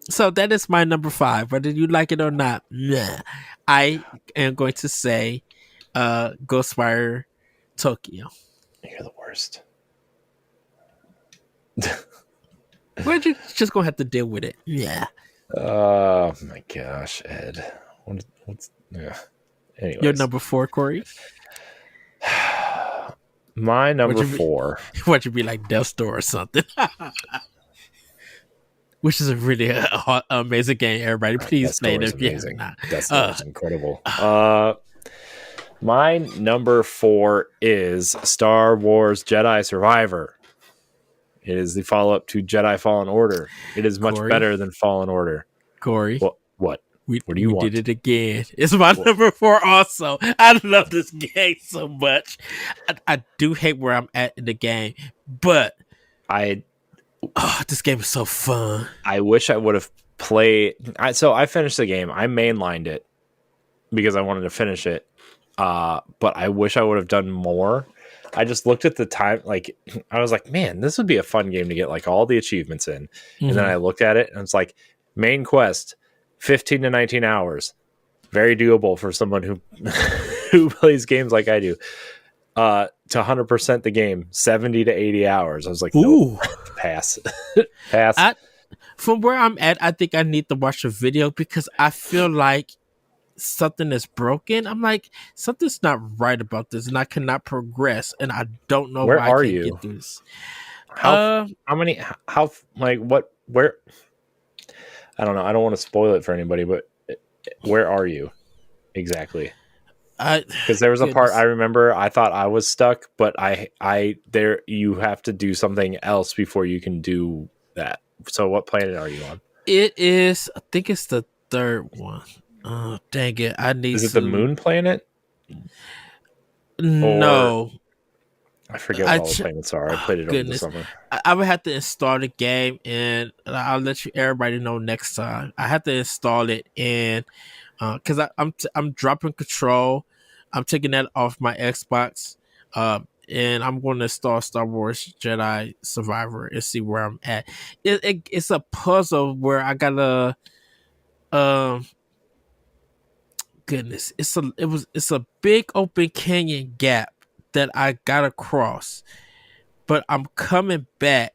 so that is my number 5. Whether you like it or not, nah, I am going to say Ghostwire Tokyo. You're the worst. We're just gonna have to deal with it. Yeah. Oh my gosh, Ed. What's yeah. Anyways. Your number 4, Corey? My number 4. What you be like Death Store or something? Which is a really amazing game. Everybody, please play it if you have not. That's incredible. My number 4 is Star Wars Jedi Survivor. It is the follow-up to Jedi Fallen Order. It is much better than Fallen Order. Corey. What? What do you want? Did it again. It's my number 4 also. I love this game so much. I do hate where I'm at in the game, but this game is so fun. I wish I would have played. So I finished the game. I mainlined it because I wanted to finish it. But I wish I would have done more. I just looked at the time, like I was like, man, this would be a fun game to get like all the achievements in. Mm-hmm. And then I looked at it and it's like main quest, 15 to 19 hours. Very doable for someone who plays games like I do. To 100% the game, 70 to 80 hours. I was like, no, pass. Pass. From where I'm at, I think I need to watch a video because I feel like something is broken. I'm like, something's not right about this, and I cannot progress, and I don't know where why are I can't you? get through this. How like what where? I don't know. I don't want to spoil it for anybody, but where are you exactly? Because there was a part I remember I thought I was stuck, but there you have to do something else before you can do that. So what planet are you on? It is, I think it's the 3rd one. Oh, dang it. Is it the moon planet? No. I forget what all the planets are. I played it over the summer. I would have to install the game, and I'll let everybody know next time. I have to install it, and because I'm dropping Control. I'm taking that off my Xbox, and I'm going to install Star Wars Jedi Survivor and see where I'm at. It's a puzzle where I gotta goodness, it's a big open canyon gap that I gotta cross, but I'm coming back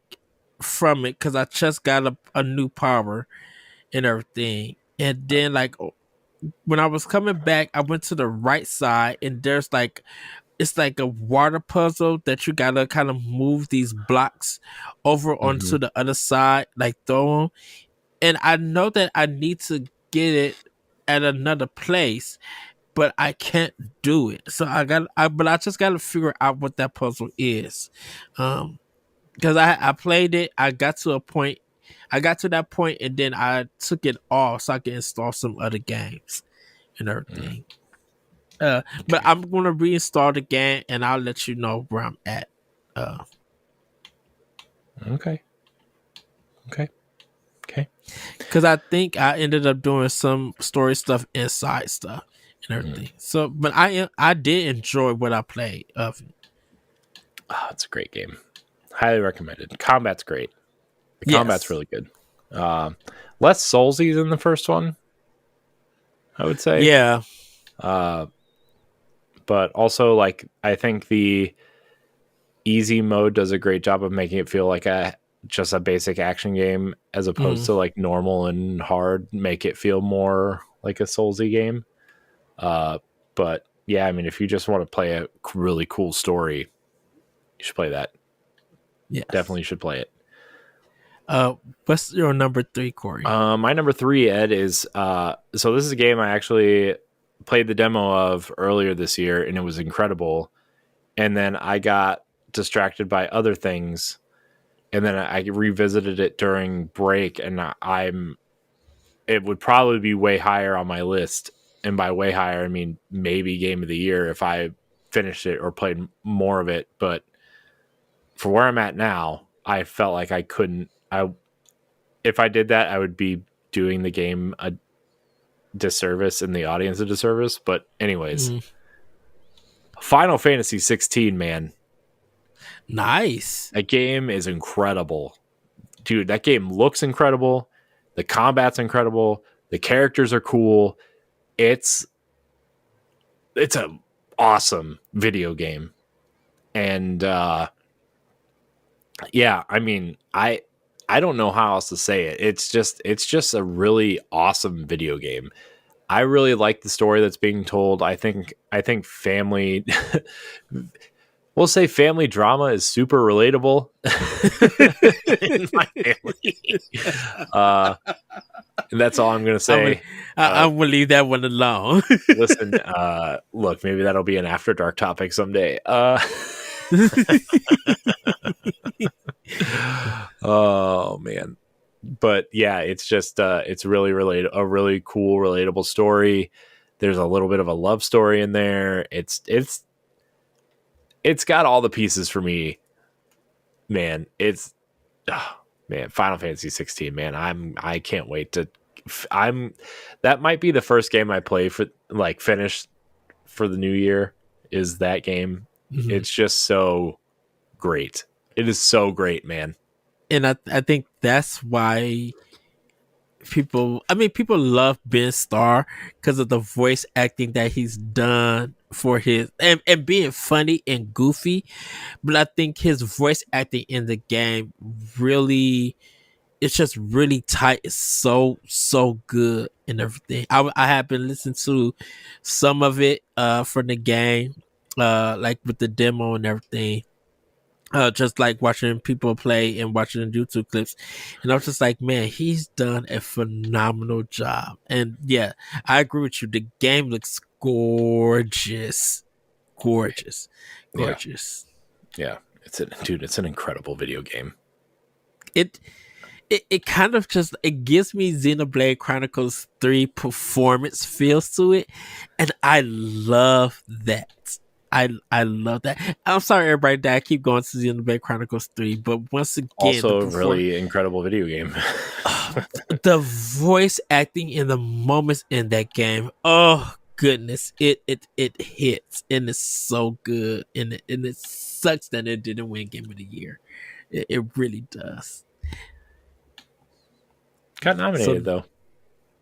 from it because I just got a new power and everything. And then like when I was coming back, I went to the right side and there's like it's like a water puzzle that you gotta kind of move these blocks over onto the other side, like throw them. And I know that I need to get it at another place, but I can't do it. So I just got to figure out what that puzzle is. Because I played it, I got to that point, and then I took it off so I can install some other games and everything. Okay. But I'm gonna reinstall the game, and I'll let you know where I'm at. Okay. Because I think I ended up doing some story stuff inside stuff and everything. So, but I did enjoy what I played of it. Oh, it's a great game. Highly recommended. Combat's great. The combat's Yes. really good. Less soulsy than the first one, I would say. Yeah. But also, like, I think the easy mode does a great job of making it feel like just a basic action game, as opposed Mm. to like normal and hard make it feel more like a soulsy game. But yeah, I mean, if you just want to play a really cool story, you should play that. Yes. Definitely should play it. What's your number 3, Corey? My number 3, Ed, is so this is a game I actually played the demo of earlier this year, and it was incredible. And then I got distracted by other things, and then I revisited it during break, and it would probably be way higher on my list. And by way higher, I mean maybe game of the year if I finished it or played more of it. But for where I'm at now, I felt like I couldn't. If I did that, I would be doing the game a disservice and the audience a disservice. But anyways, Final Fantasy 16, man. Nice. That game is incredible. Dude, that game looks incredible. The combat's incredible. The characters are cool. It's a awesome video game. And yeah, I mean, I don't know how else to say it. It's just a really awesome video game. I really like the story that's being told. I think family we'll say family drama is super relatable in my family. And that's all I'm going to say. I'm going to leave that one alone. Listen, look, maybe that'll be an After Dark topic someday. Oh, man. But yeah, it's just, it's really a really cool, relatable story. There's a little bit of a love story in there. It's got all the pieces for me, man. Final Fantasy 16, man. I can't wait to. That might be the first game I play for finish for the new year. Is that game? Mm-hmm. It's just so great. It is so great, man. And I think that's why people love Ben Starr because of the voice acting that he's done for his and being funny and goofy. But I think his voice acting in the game really, it's just really tight. It's so good and everything. I have been listening to some of it from the game, like with the demo and everything. Just like watching people play and watching the YouTube clips. And I was just like, man, he's done a phenomenal job. And yeah, I agree with you. The game looks gorgeous. Gorgeous. Yeah. It's an incredible video game. It kind of just, it gives me Xenoblade Chronicles 3 performance feels to it. And I love that. I love that. I'm sorry, everybody, that I keep going to Xenoblade Chronicles 3, but once again, also a really incredible video game. The voice acting in the moments in that game, oh goodness, it hits and it's so good, and it sucks that it didn't win Game of the Year. It really does. Got nominated though.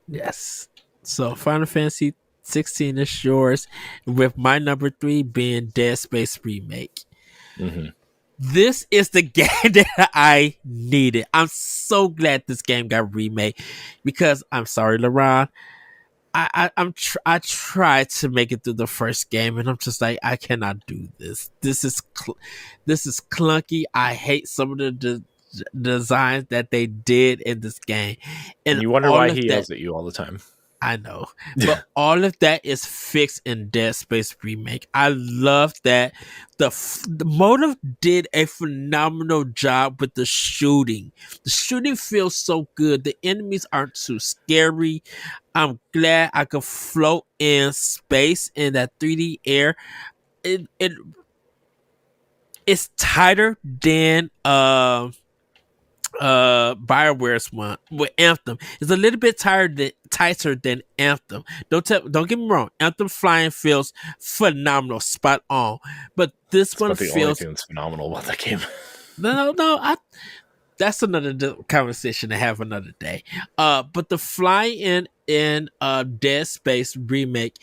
Yes. So Final Fantasy 16 is yours, with my number 3 being Dead Space Remake. Mm-hmm. This is the game that I needed. I'm so glad this game got remade, because I'm sorry, LaRon, I tried to make it through the first game, and I'm just like, I cannot do this. This is clunky. I hate some of the designs that they did in this game, and you wonder why he yells at you all the time. I know, but all of that is fixed in Dead Space Remake. I love that the Motive did a phenomenal job with the shooting. The shooting feels so good. The enemies aren't too scary. I'm glad I could float in space in that 3D air. It's tighter than BioWare's one with Anthem. It's a little bit tighter than Anthem. Don't get me wrong, Anthem flying feels phenomenal, spot on. But this one feels, the only thing that's phenomenal about that game. no. That's another conversation to have another day. But the flying in Dead Space remake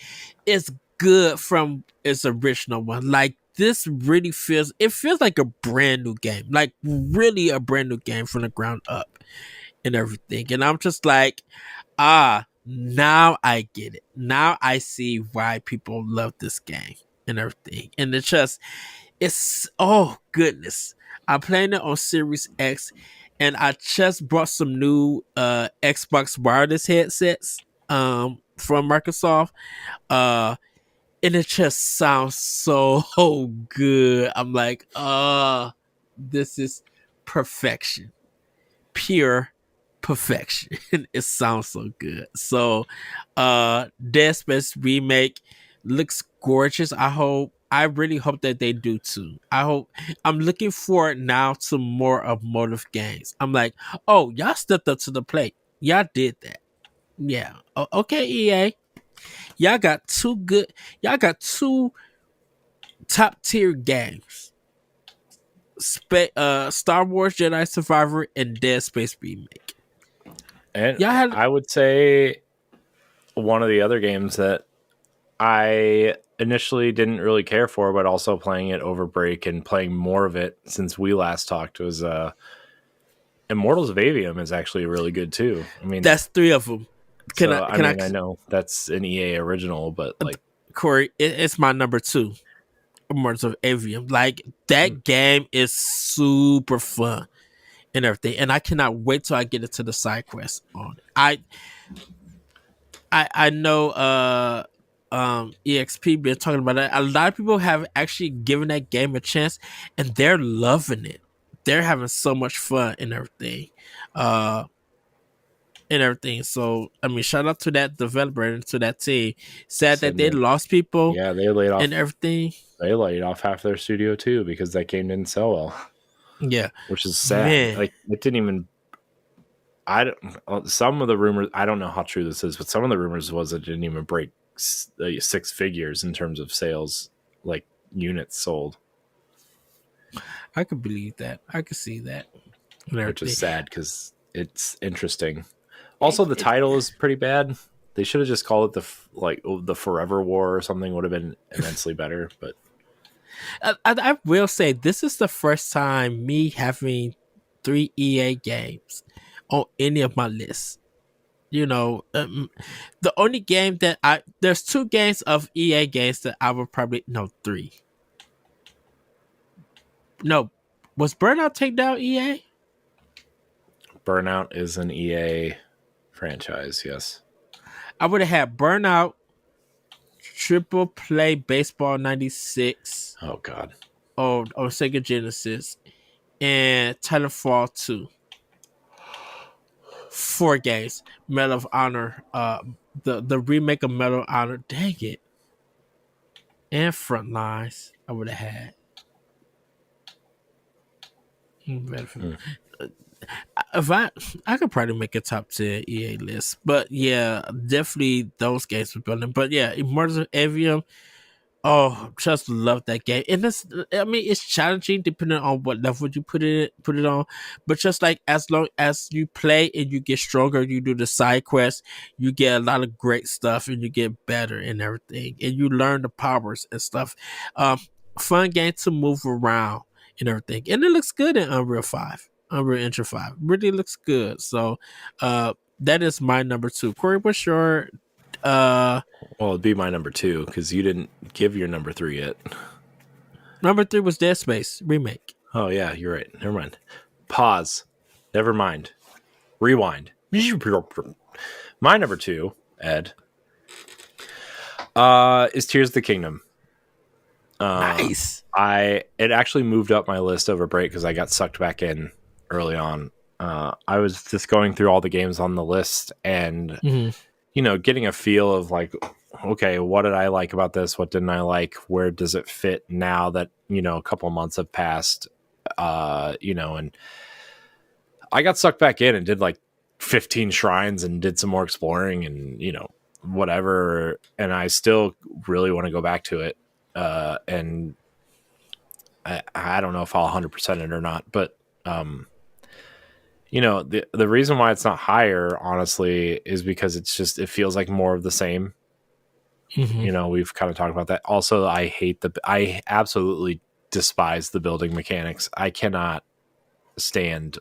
is good from its original one. Like this really feels like a brand new game, like really a brand new game from the ground up and everything. And I'm just like, now I get it. Now I see why people love this game and everything. And it's oh goodness. I'm playing it on Series X, and I just bought some new Xbox wireless headsets from Microsoft. Uh and it just sounds so good. I'm like, this is perfection. Pure perfection. It sounds so good. So Dead Space remake looks gorgeous. I really hope that they do too. I'm looking forward now to more of motive games. I'm like, oh, y'all stepped up to the plate. Y'all did that. Yeah. Okay, EA. Y'all got y'all got two top tier games. Star Wars Jedi Survivor and Dead Space remake. And Y'all had I would say one of the other games that I initially didn't really care for, but also playing it over break and playing more of it since we last talked was Immortals of Avium is actually really good too. I mean, that's three of them. I know that's an EA original, but like Corey, it's my number two. Immortals of Avium. Like that game is super fun and everything, and I cannot wait till I get into the side quest on it. I know EXP been talking about that. A lot of people have actually given that game a chance, and they're loving it. They're having so much fun and everything. Uh, and everything. So I mean, shout out to that developer and to that team. Sad that they Sydney. lost people Yeah, they laid off. and everything. They laid off half their studio too because that game didn't sell well, Yeah, which is sad. man. Like it didn't even. I don't. Some of the rumors. I don't know how true this is, but some of the rumors was it didn't even break six figures in terms of sales, like units sold, I could believe that. I could see that. And which is everything. sad because it's interesting. Also, the title is pretty bad. They should have just called it the Forever War or something. Would have been immensely better. But I will say this is the first time me having 3 EA games on any of my lists. You know, the only game that there's 2 games of EA games that I would probably no 3. No, was Burnout take down EA? Burnout is an EA franchise. Yes. I would have had Burnout, Triple Play Baseball 96 Oh God. on Sega Genesis, and Titanfall 2. 4 games. Medal of Honor, the remake of Medal of Honor. Dang it. And Frontlines, I would have had. If I could probably make a top 10 EA list, but yeah, definitely those games were building. But yeah, Immortals of Avium. Oh, just love that game, and it's challenging depending on what level you put it on. But just like as long as you play and you get stronger, you do the side quests, you get a lot of great stuff, and you get better and everything, and you learn the powers and stuff. Um, Fun game to move around and everything, and it looks good in Unreal Engine 5. Really looks good. So, that is my number 2. Corey, what's your Well, it'd be my number 2 because you didn't give your number 3 yet. number 3 was Dead Space remake. Oh yeah, you're right. Never mind. Pause. Never mind. Rewind. My number 2, Ed, is Tears of the Kingdom. Nice. It actually moved up my list over break because I got sucked back in early on. I was just going through all the games on the list and getting a feel of like, okay, what did I like about this? What didn't I like? Where does it fit now that a couple months have passed? And I got sucked back in and did like 15 shrines and did some more exploring and whatever. And I still really want to go back to it. And I don't know if I'll 100% it or not, but the reason why it's not higher, honestly, is because it feels like more of the same. Mm-hmm. We've kind of talked about that. Also, I absolutely despise the building mechanics. I cannot stand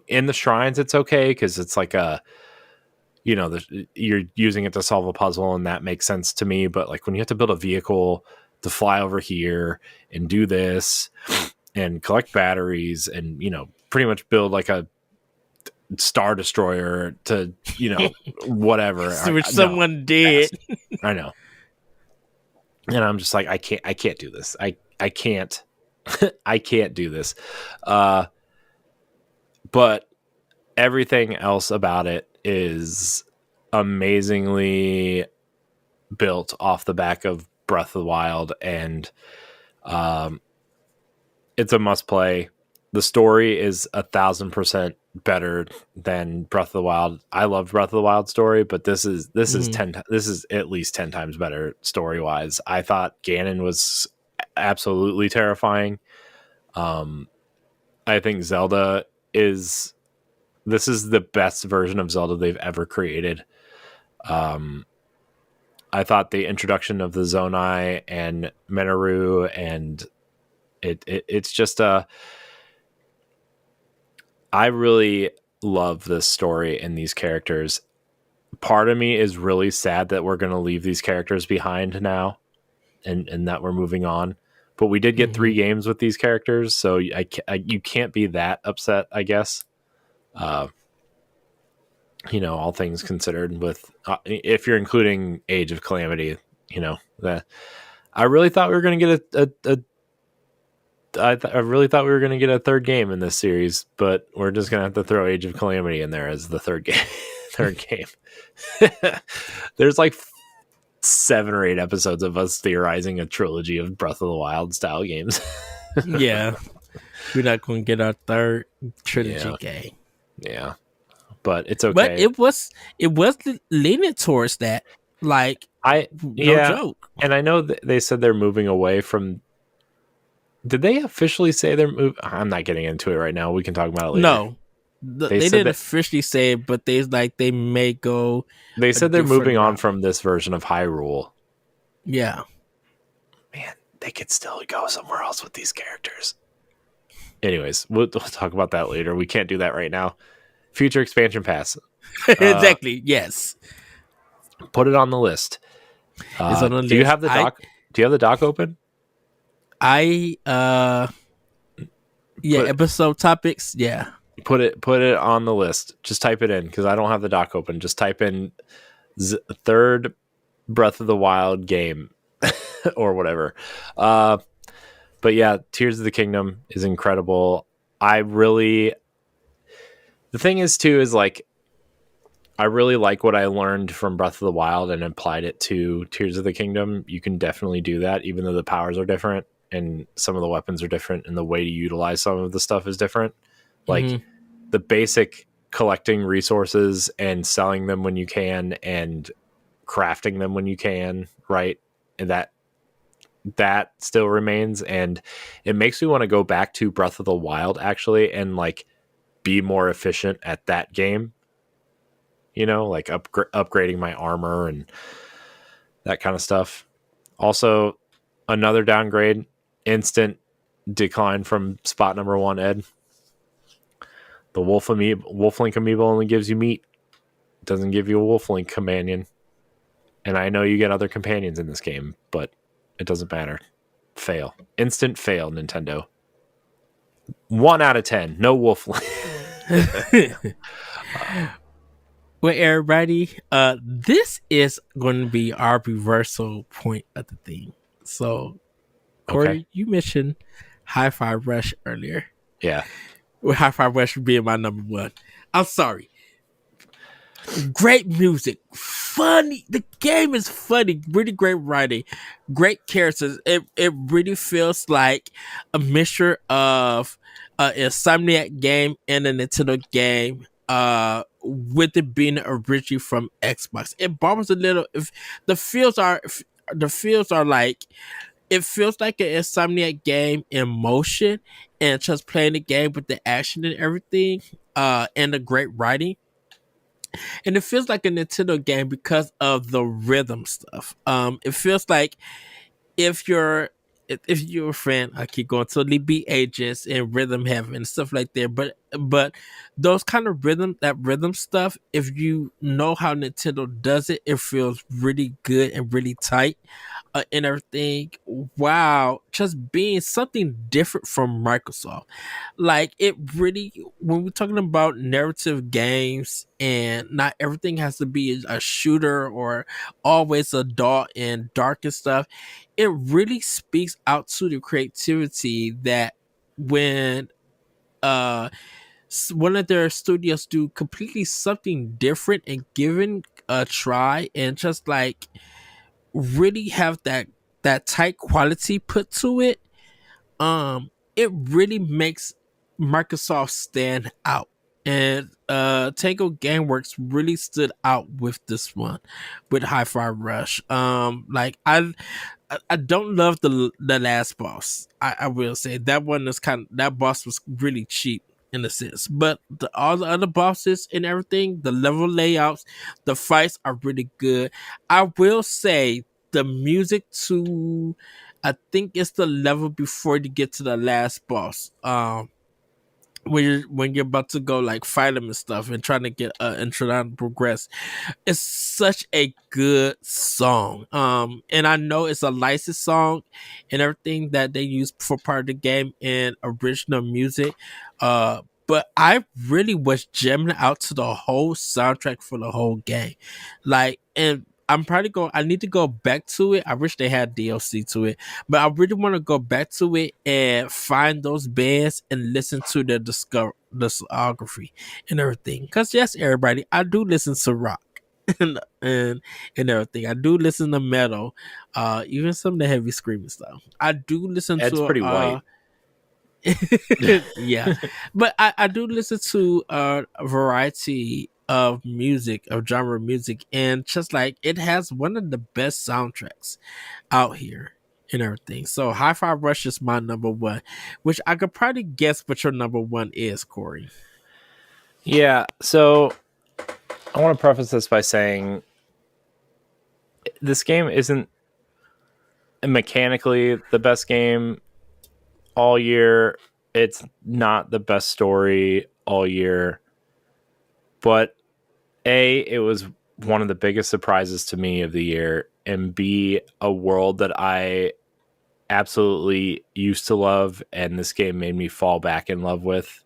in the shrines. It's okay because it's like you're using it to solve a puzzle, and that makes sense to me. But like when you have to build a vehicle to fly over here and do this and collect batteries and pretty much build like a star destroyer to whatever. Which No, someone did. pass. I know, and I'm just like I can't do this. I can't I can't do this. But everything else about it is amazingly built off the back of Breath of the Wild, and it's a must play. The story is 1,000% better than Breath of the Wild. I loved Breath of the Wild story, but this is at least 10 times better story wise. I thought Ganon was absolutely terrifying. I think Zelda is this is the best version of Zelda they've ever created. I thought the introduction of the Zonai and Minoru and it's just I really love this story and these characters. Part of me is really sad that we're going to leave these characters behind now and that we're moving on. But we did get 3 games with these characters, so you can't be that upset, I guess. All things considered, with if you're including Age of Calamity, that I really thought we were going to get I really thought we were going to get a 3rd game in this series, but we're just going to have to throw Age of Calamity in there as the 3rd game. 3rd game. There's like 7 or 8 episodes of us theorizing a trilogy of Breath of the Wild style games. Yeah, we're not going to get our 3rd trilogy game. Yeah, but it's okay. But it was leaning towards that. Like, joke. And I know they said they're moving away from. Did they officially say they're moving? I'm not getting into it right now. We can talk about it later. No, they didn't officially say it, but they may go. They said they're moving on from this version of Hyrule. Yeah. Man, they could still go somewhere else with these characters. Anyways, we'll talk about that later. We can't do that right now. Future expansion pass. Exactly. Yes. Put it on the list. It's on the list. Do you have the doc? Do you have the doc open? Episode topics. Yeah. Put it on the list. Just type it in because I don't have the doc open. Just type in 3rd Breath of the Wild game or whatever. But yeah, Tears of the Kingdom is incredible. The thing is too is like I really like what I learned from Breath of the Wild and applied it to Tears of the Kingdom. You can definitely do that, even though the powers are different and some of the weapons are different and the way to utilize some of the stuff is different. Like the basic collecting resources and selling them when you can and crafting them when you can, right? And that still remains. And it makes me want to go back to Breath of the Wild actually and like be more efficient at that game. Like upgrading my armor and that kind of stuff. Also, another downgrade, instant decline from spot number 1, Ed. The Wolf Link amiibo only gives you meat. It doesn't give you a Wolf Link companion. And I know you get other companions in this game, but it doesn't matter. Fail. Instant fail, Nintendo. 1 out of 10. No Wolf Link. Well, everybody, this is going to be our reversal point of the thing. So, Corey, you mentioned Hi-Fi Rush earlier. Yeah. With Hi-Fi Rush being my number 1. I'm sorry. Great music. Funny. The game is funny. Really great writing. Great characters. It really feels like a mixture of an Insomniac game and a Nintendo game. With it being originally from Xbox, it borrows a little. If the feels are like it feels like an Insomniac game in motion, and just playing the game with the action and everything, and the great writing. And it feels like a Nintendo game because of the rhythm stuff. It feels like if you're if you're a fan, I keep going to the beat agents and rhythm heaven and stuff like that. But those kind of rhythm stuff, if you know how Nintendo does it, it feels really good and really tight, and everything. Wow, just being something different from Microsoft. Like it really, when we're talking about narrative games, and not everything has to be a shooter or always adult and dark and stuff, it really speaks out to the creativity that when uh one of their studios do completely something different and given a try, and just like really have that tight quality put to it, it really makes Microsoft stand out. And Tango Gameworks really stood out with this one, with Hi-Fi Rush. Like I don't love the last boss. I will say that one is that boss was really cheap in a sense. But all the other bosses and everything, the level layouts, the fights are really good. I will say the music to, I think it's the level before you get to the last boss. When you're about to go like fight him and stuff and trying to get and trying to progress, it's such a good song. And I know it's a licensed song and everything that they use for part of the game in original music. But I really was jamming out to the whole soundtrack for the whole game. Like, and I'm probably going. I need to go back to it. I wish they had DLC to it, but I really want to go back to it and find those bands and listen to their discography and everything. Cause yes, everybody, I do listen to rock and everything. I do listen to metal, even some of the heavy screaming stuff. I do listen Ed's to pretty white. yeah, but I do listen to a variety of music, of genre music, and just like it has one of the best soundtracks out here and everything. So Hi-Fi Rush is my number one, which I could probably guess what your number one is, Corey. Yeah, so I want to preface this by saying this game isn't mechanically the best game all year. It's not the best story all year, but it was one of the biggest surprises to me of the year, and B, a world that I absolutely used to love, and this game made me fall back in love with.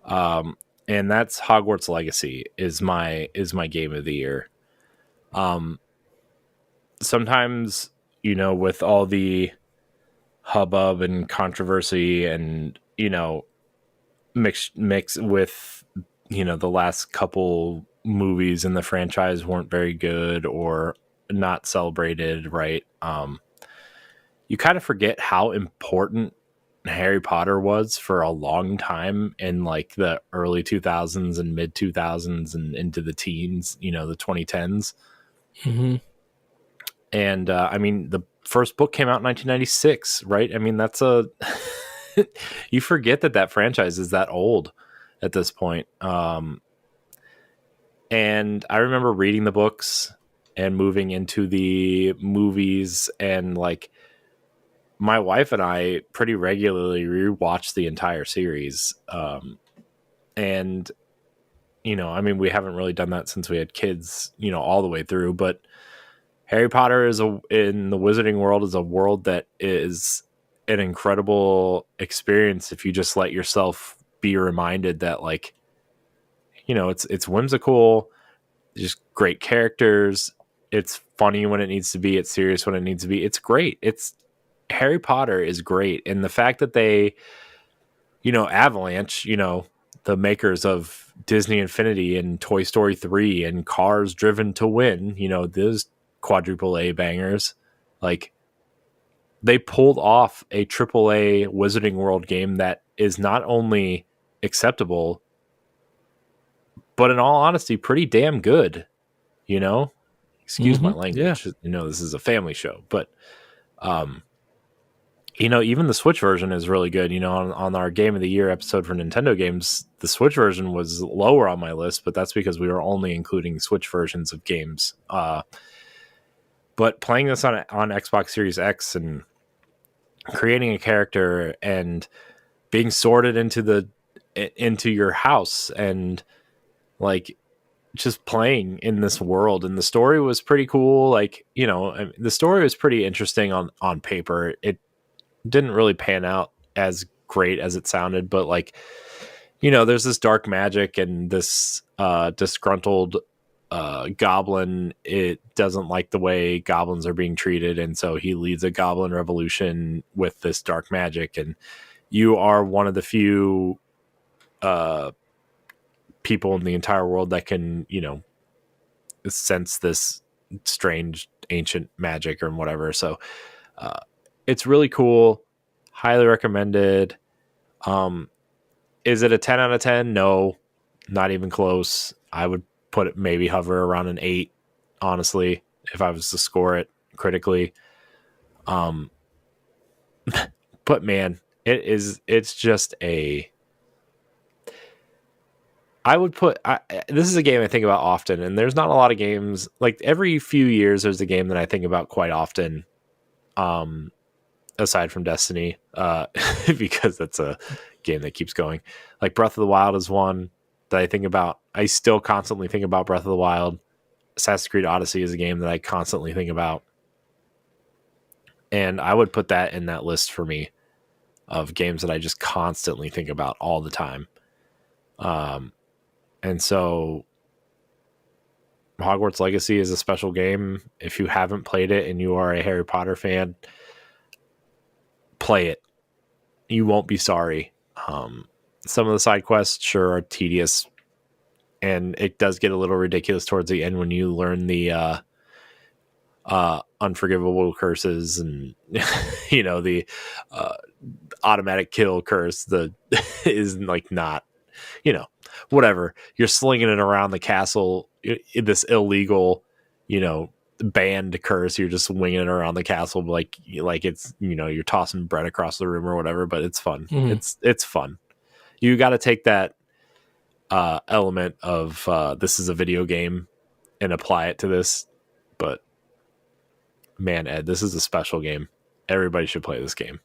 And that's Hogwarts Legacy is my game of the year. Sometimes, with all the hubbub and controversy, and mix with the last couple movies in the franchise weren't very good or not celebrated, right? You kind of forget how important Harry Potter was for a long time in like the early 2000s and mid 2000s and into the teens, the 2010s. Mm-hmm. And I mean, the first book came out in 1996, right? I mean, that's you forget that franchise is that old at this point. And I remember reading the books and moving into the movies, and like my wife and I pretty regularly rewatch the entire series. And I mean, we haven't really done that since we had kids, all the way through, but Harry Potter in the wizarding world is a world that is an incredible experience if you just let yourself be reminded that, like, it's whimsical, just great characters. It's funny when it needs to be. It's serious when it needs to be. It's great. Harry Potter is great. And the fact that they, Avalanche, the makers of Disney Infinity and Toy Story 3 and Cars Driven to Win, those quadruple A bangers, like they pulled off a triple A Wizarding World game that is not only acceptable, but in all honesty, pretty damn good. Excuse my Yeah. language. This is a family show, but Even the Switch version is really good. On our Game of the Year episode for Nintendo games, the Switch version was lower on my list, but that's because we were only including Switch versions of games. But playing this on Xbox Series X and creating a character and being sorted into your house and like just playing in this world, and the story was pretty cool. The story was pretty interesting on paper. It didn't really pan out as great as it sounded, but there's this dark magic and this disgruntled goblin. It doesn't like the way goblins are being treated, and so he leads a goblin revolution with this dark magic, and you are one of the few people in the entire world that can sense this strange ancient magic or whatever. So it's really cool. Highly recommended. Is it a 10 out of 10? No, not even close. I would put it maybe hover around an 8, honestly, if I was to score it critically. But man, it's just this is a game I think about often, and there's not a lot of games. Like every few years there's a game that I think about quite often, aside from Destiny, because that's a game that keeps going. Like Breath of the Wild is one that I think about. I still constantly think about Breath of the Wild. Assassin's Creed Odyssey is a game that I constantly think about, and I would put that in that list for me of games that I just constantly think about all the time. And so Hogwarts Legacy is a special game. If you haven't played it and you are a Harry Potter fan, play it. You won't be sorry. Some of the side quests sure are tedious, and it does get a little ridiculous towards the end when you learn the unforgivable curses and the automatic kill curse is not whatever. You're slinging it around the castle, this illegal banned curse. You're just winging it around the castle like it's you're tossing bread across the room or whatever, but it's fun. It's fun. You got to take that element of this is a video game and apply it to this. But man, Ed, this is a special game. Everybody should play this game.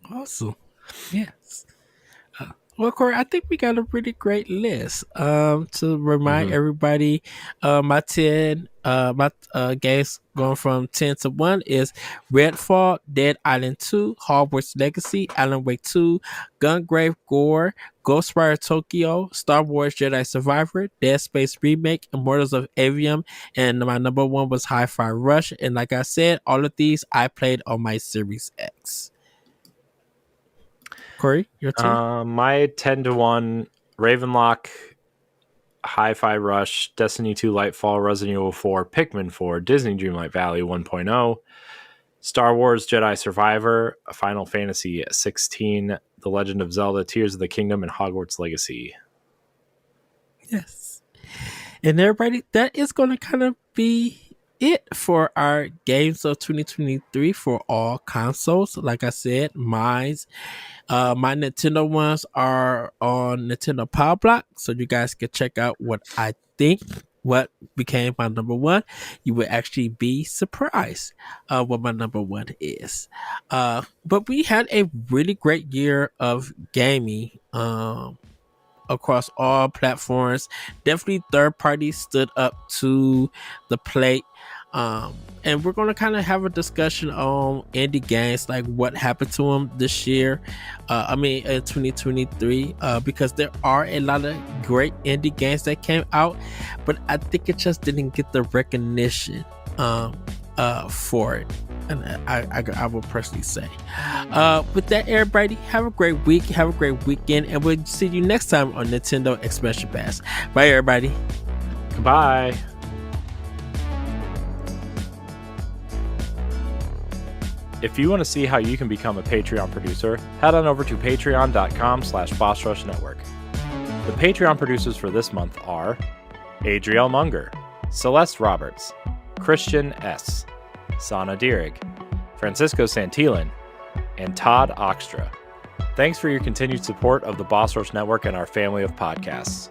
Awesome. Yes. Well, Corey, I think we got a really great list. To remind everybody, my games going from 10 to 1 is Redfall, Dead Island 2, Hogwarts Legacy, Alan Wake 2, Gungrave Gore, Ghostwire Tokyo, Star Wars Jedi Survivor, Dead Space Remake, Immortals of Avium, and my number 1 was Hi-Fi Rush. And like I said, all of these I played on my Series X. Corey, your team? My 10 to 1, Ravenlock, Hi-Fi Rush, Destiny 2 Lightfall, Resident Evil 4, Pikmin 4, Disney Dreamlight Valley 1.0, Star Wars Jedi Survivor, Final Fantasy 16, The Legend of Zelda, Tears of the Kingdom, and Hogwarts Legacy. Yes. And everybody, that is going to kind of be it for our games of 2023 for all consoles. Like I said, my Nintendo ones are on Nintendo Power Block, so you guys can check out what I think what became my number 1. You will actually be surprised what my number 1 is. But we had a really great year of gaming across all platforms. Definitely third parties stood up to the plate. And we're going to kind of have a discussion on indie games, like what happened to them this year. In 2023, because there are a lot of great indie games that came out, but I think it just didn't get the recognition for it. And I will personally say, with that, everybody, have a great week, have a great weekend, and we'll see you next time on Nintendo Expansion Pass. Bye, everybody. Goodbye. If you want to see how you can become a Patreon producer, head on over to patreon.com/BossRushNetwork. The Patreon producers for this month are Adriel Munger, Celeste Roberts, Christian S., Sana Dirrig, Francisco Santillan, and Todd Oxtra. Thanks for your continued support of the Boss Rush Network and our family of podcasts.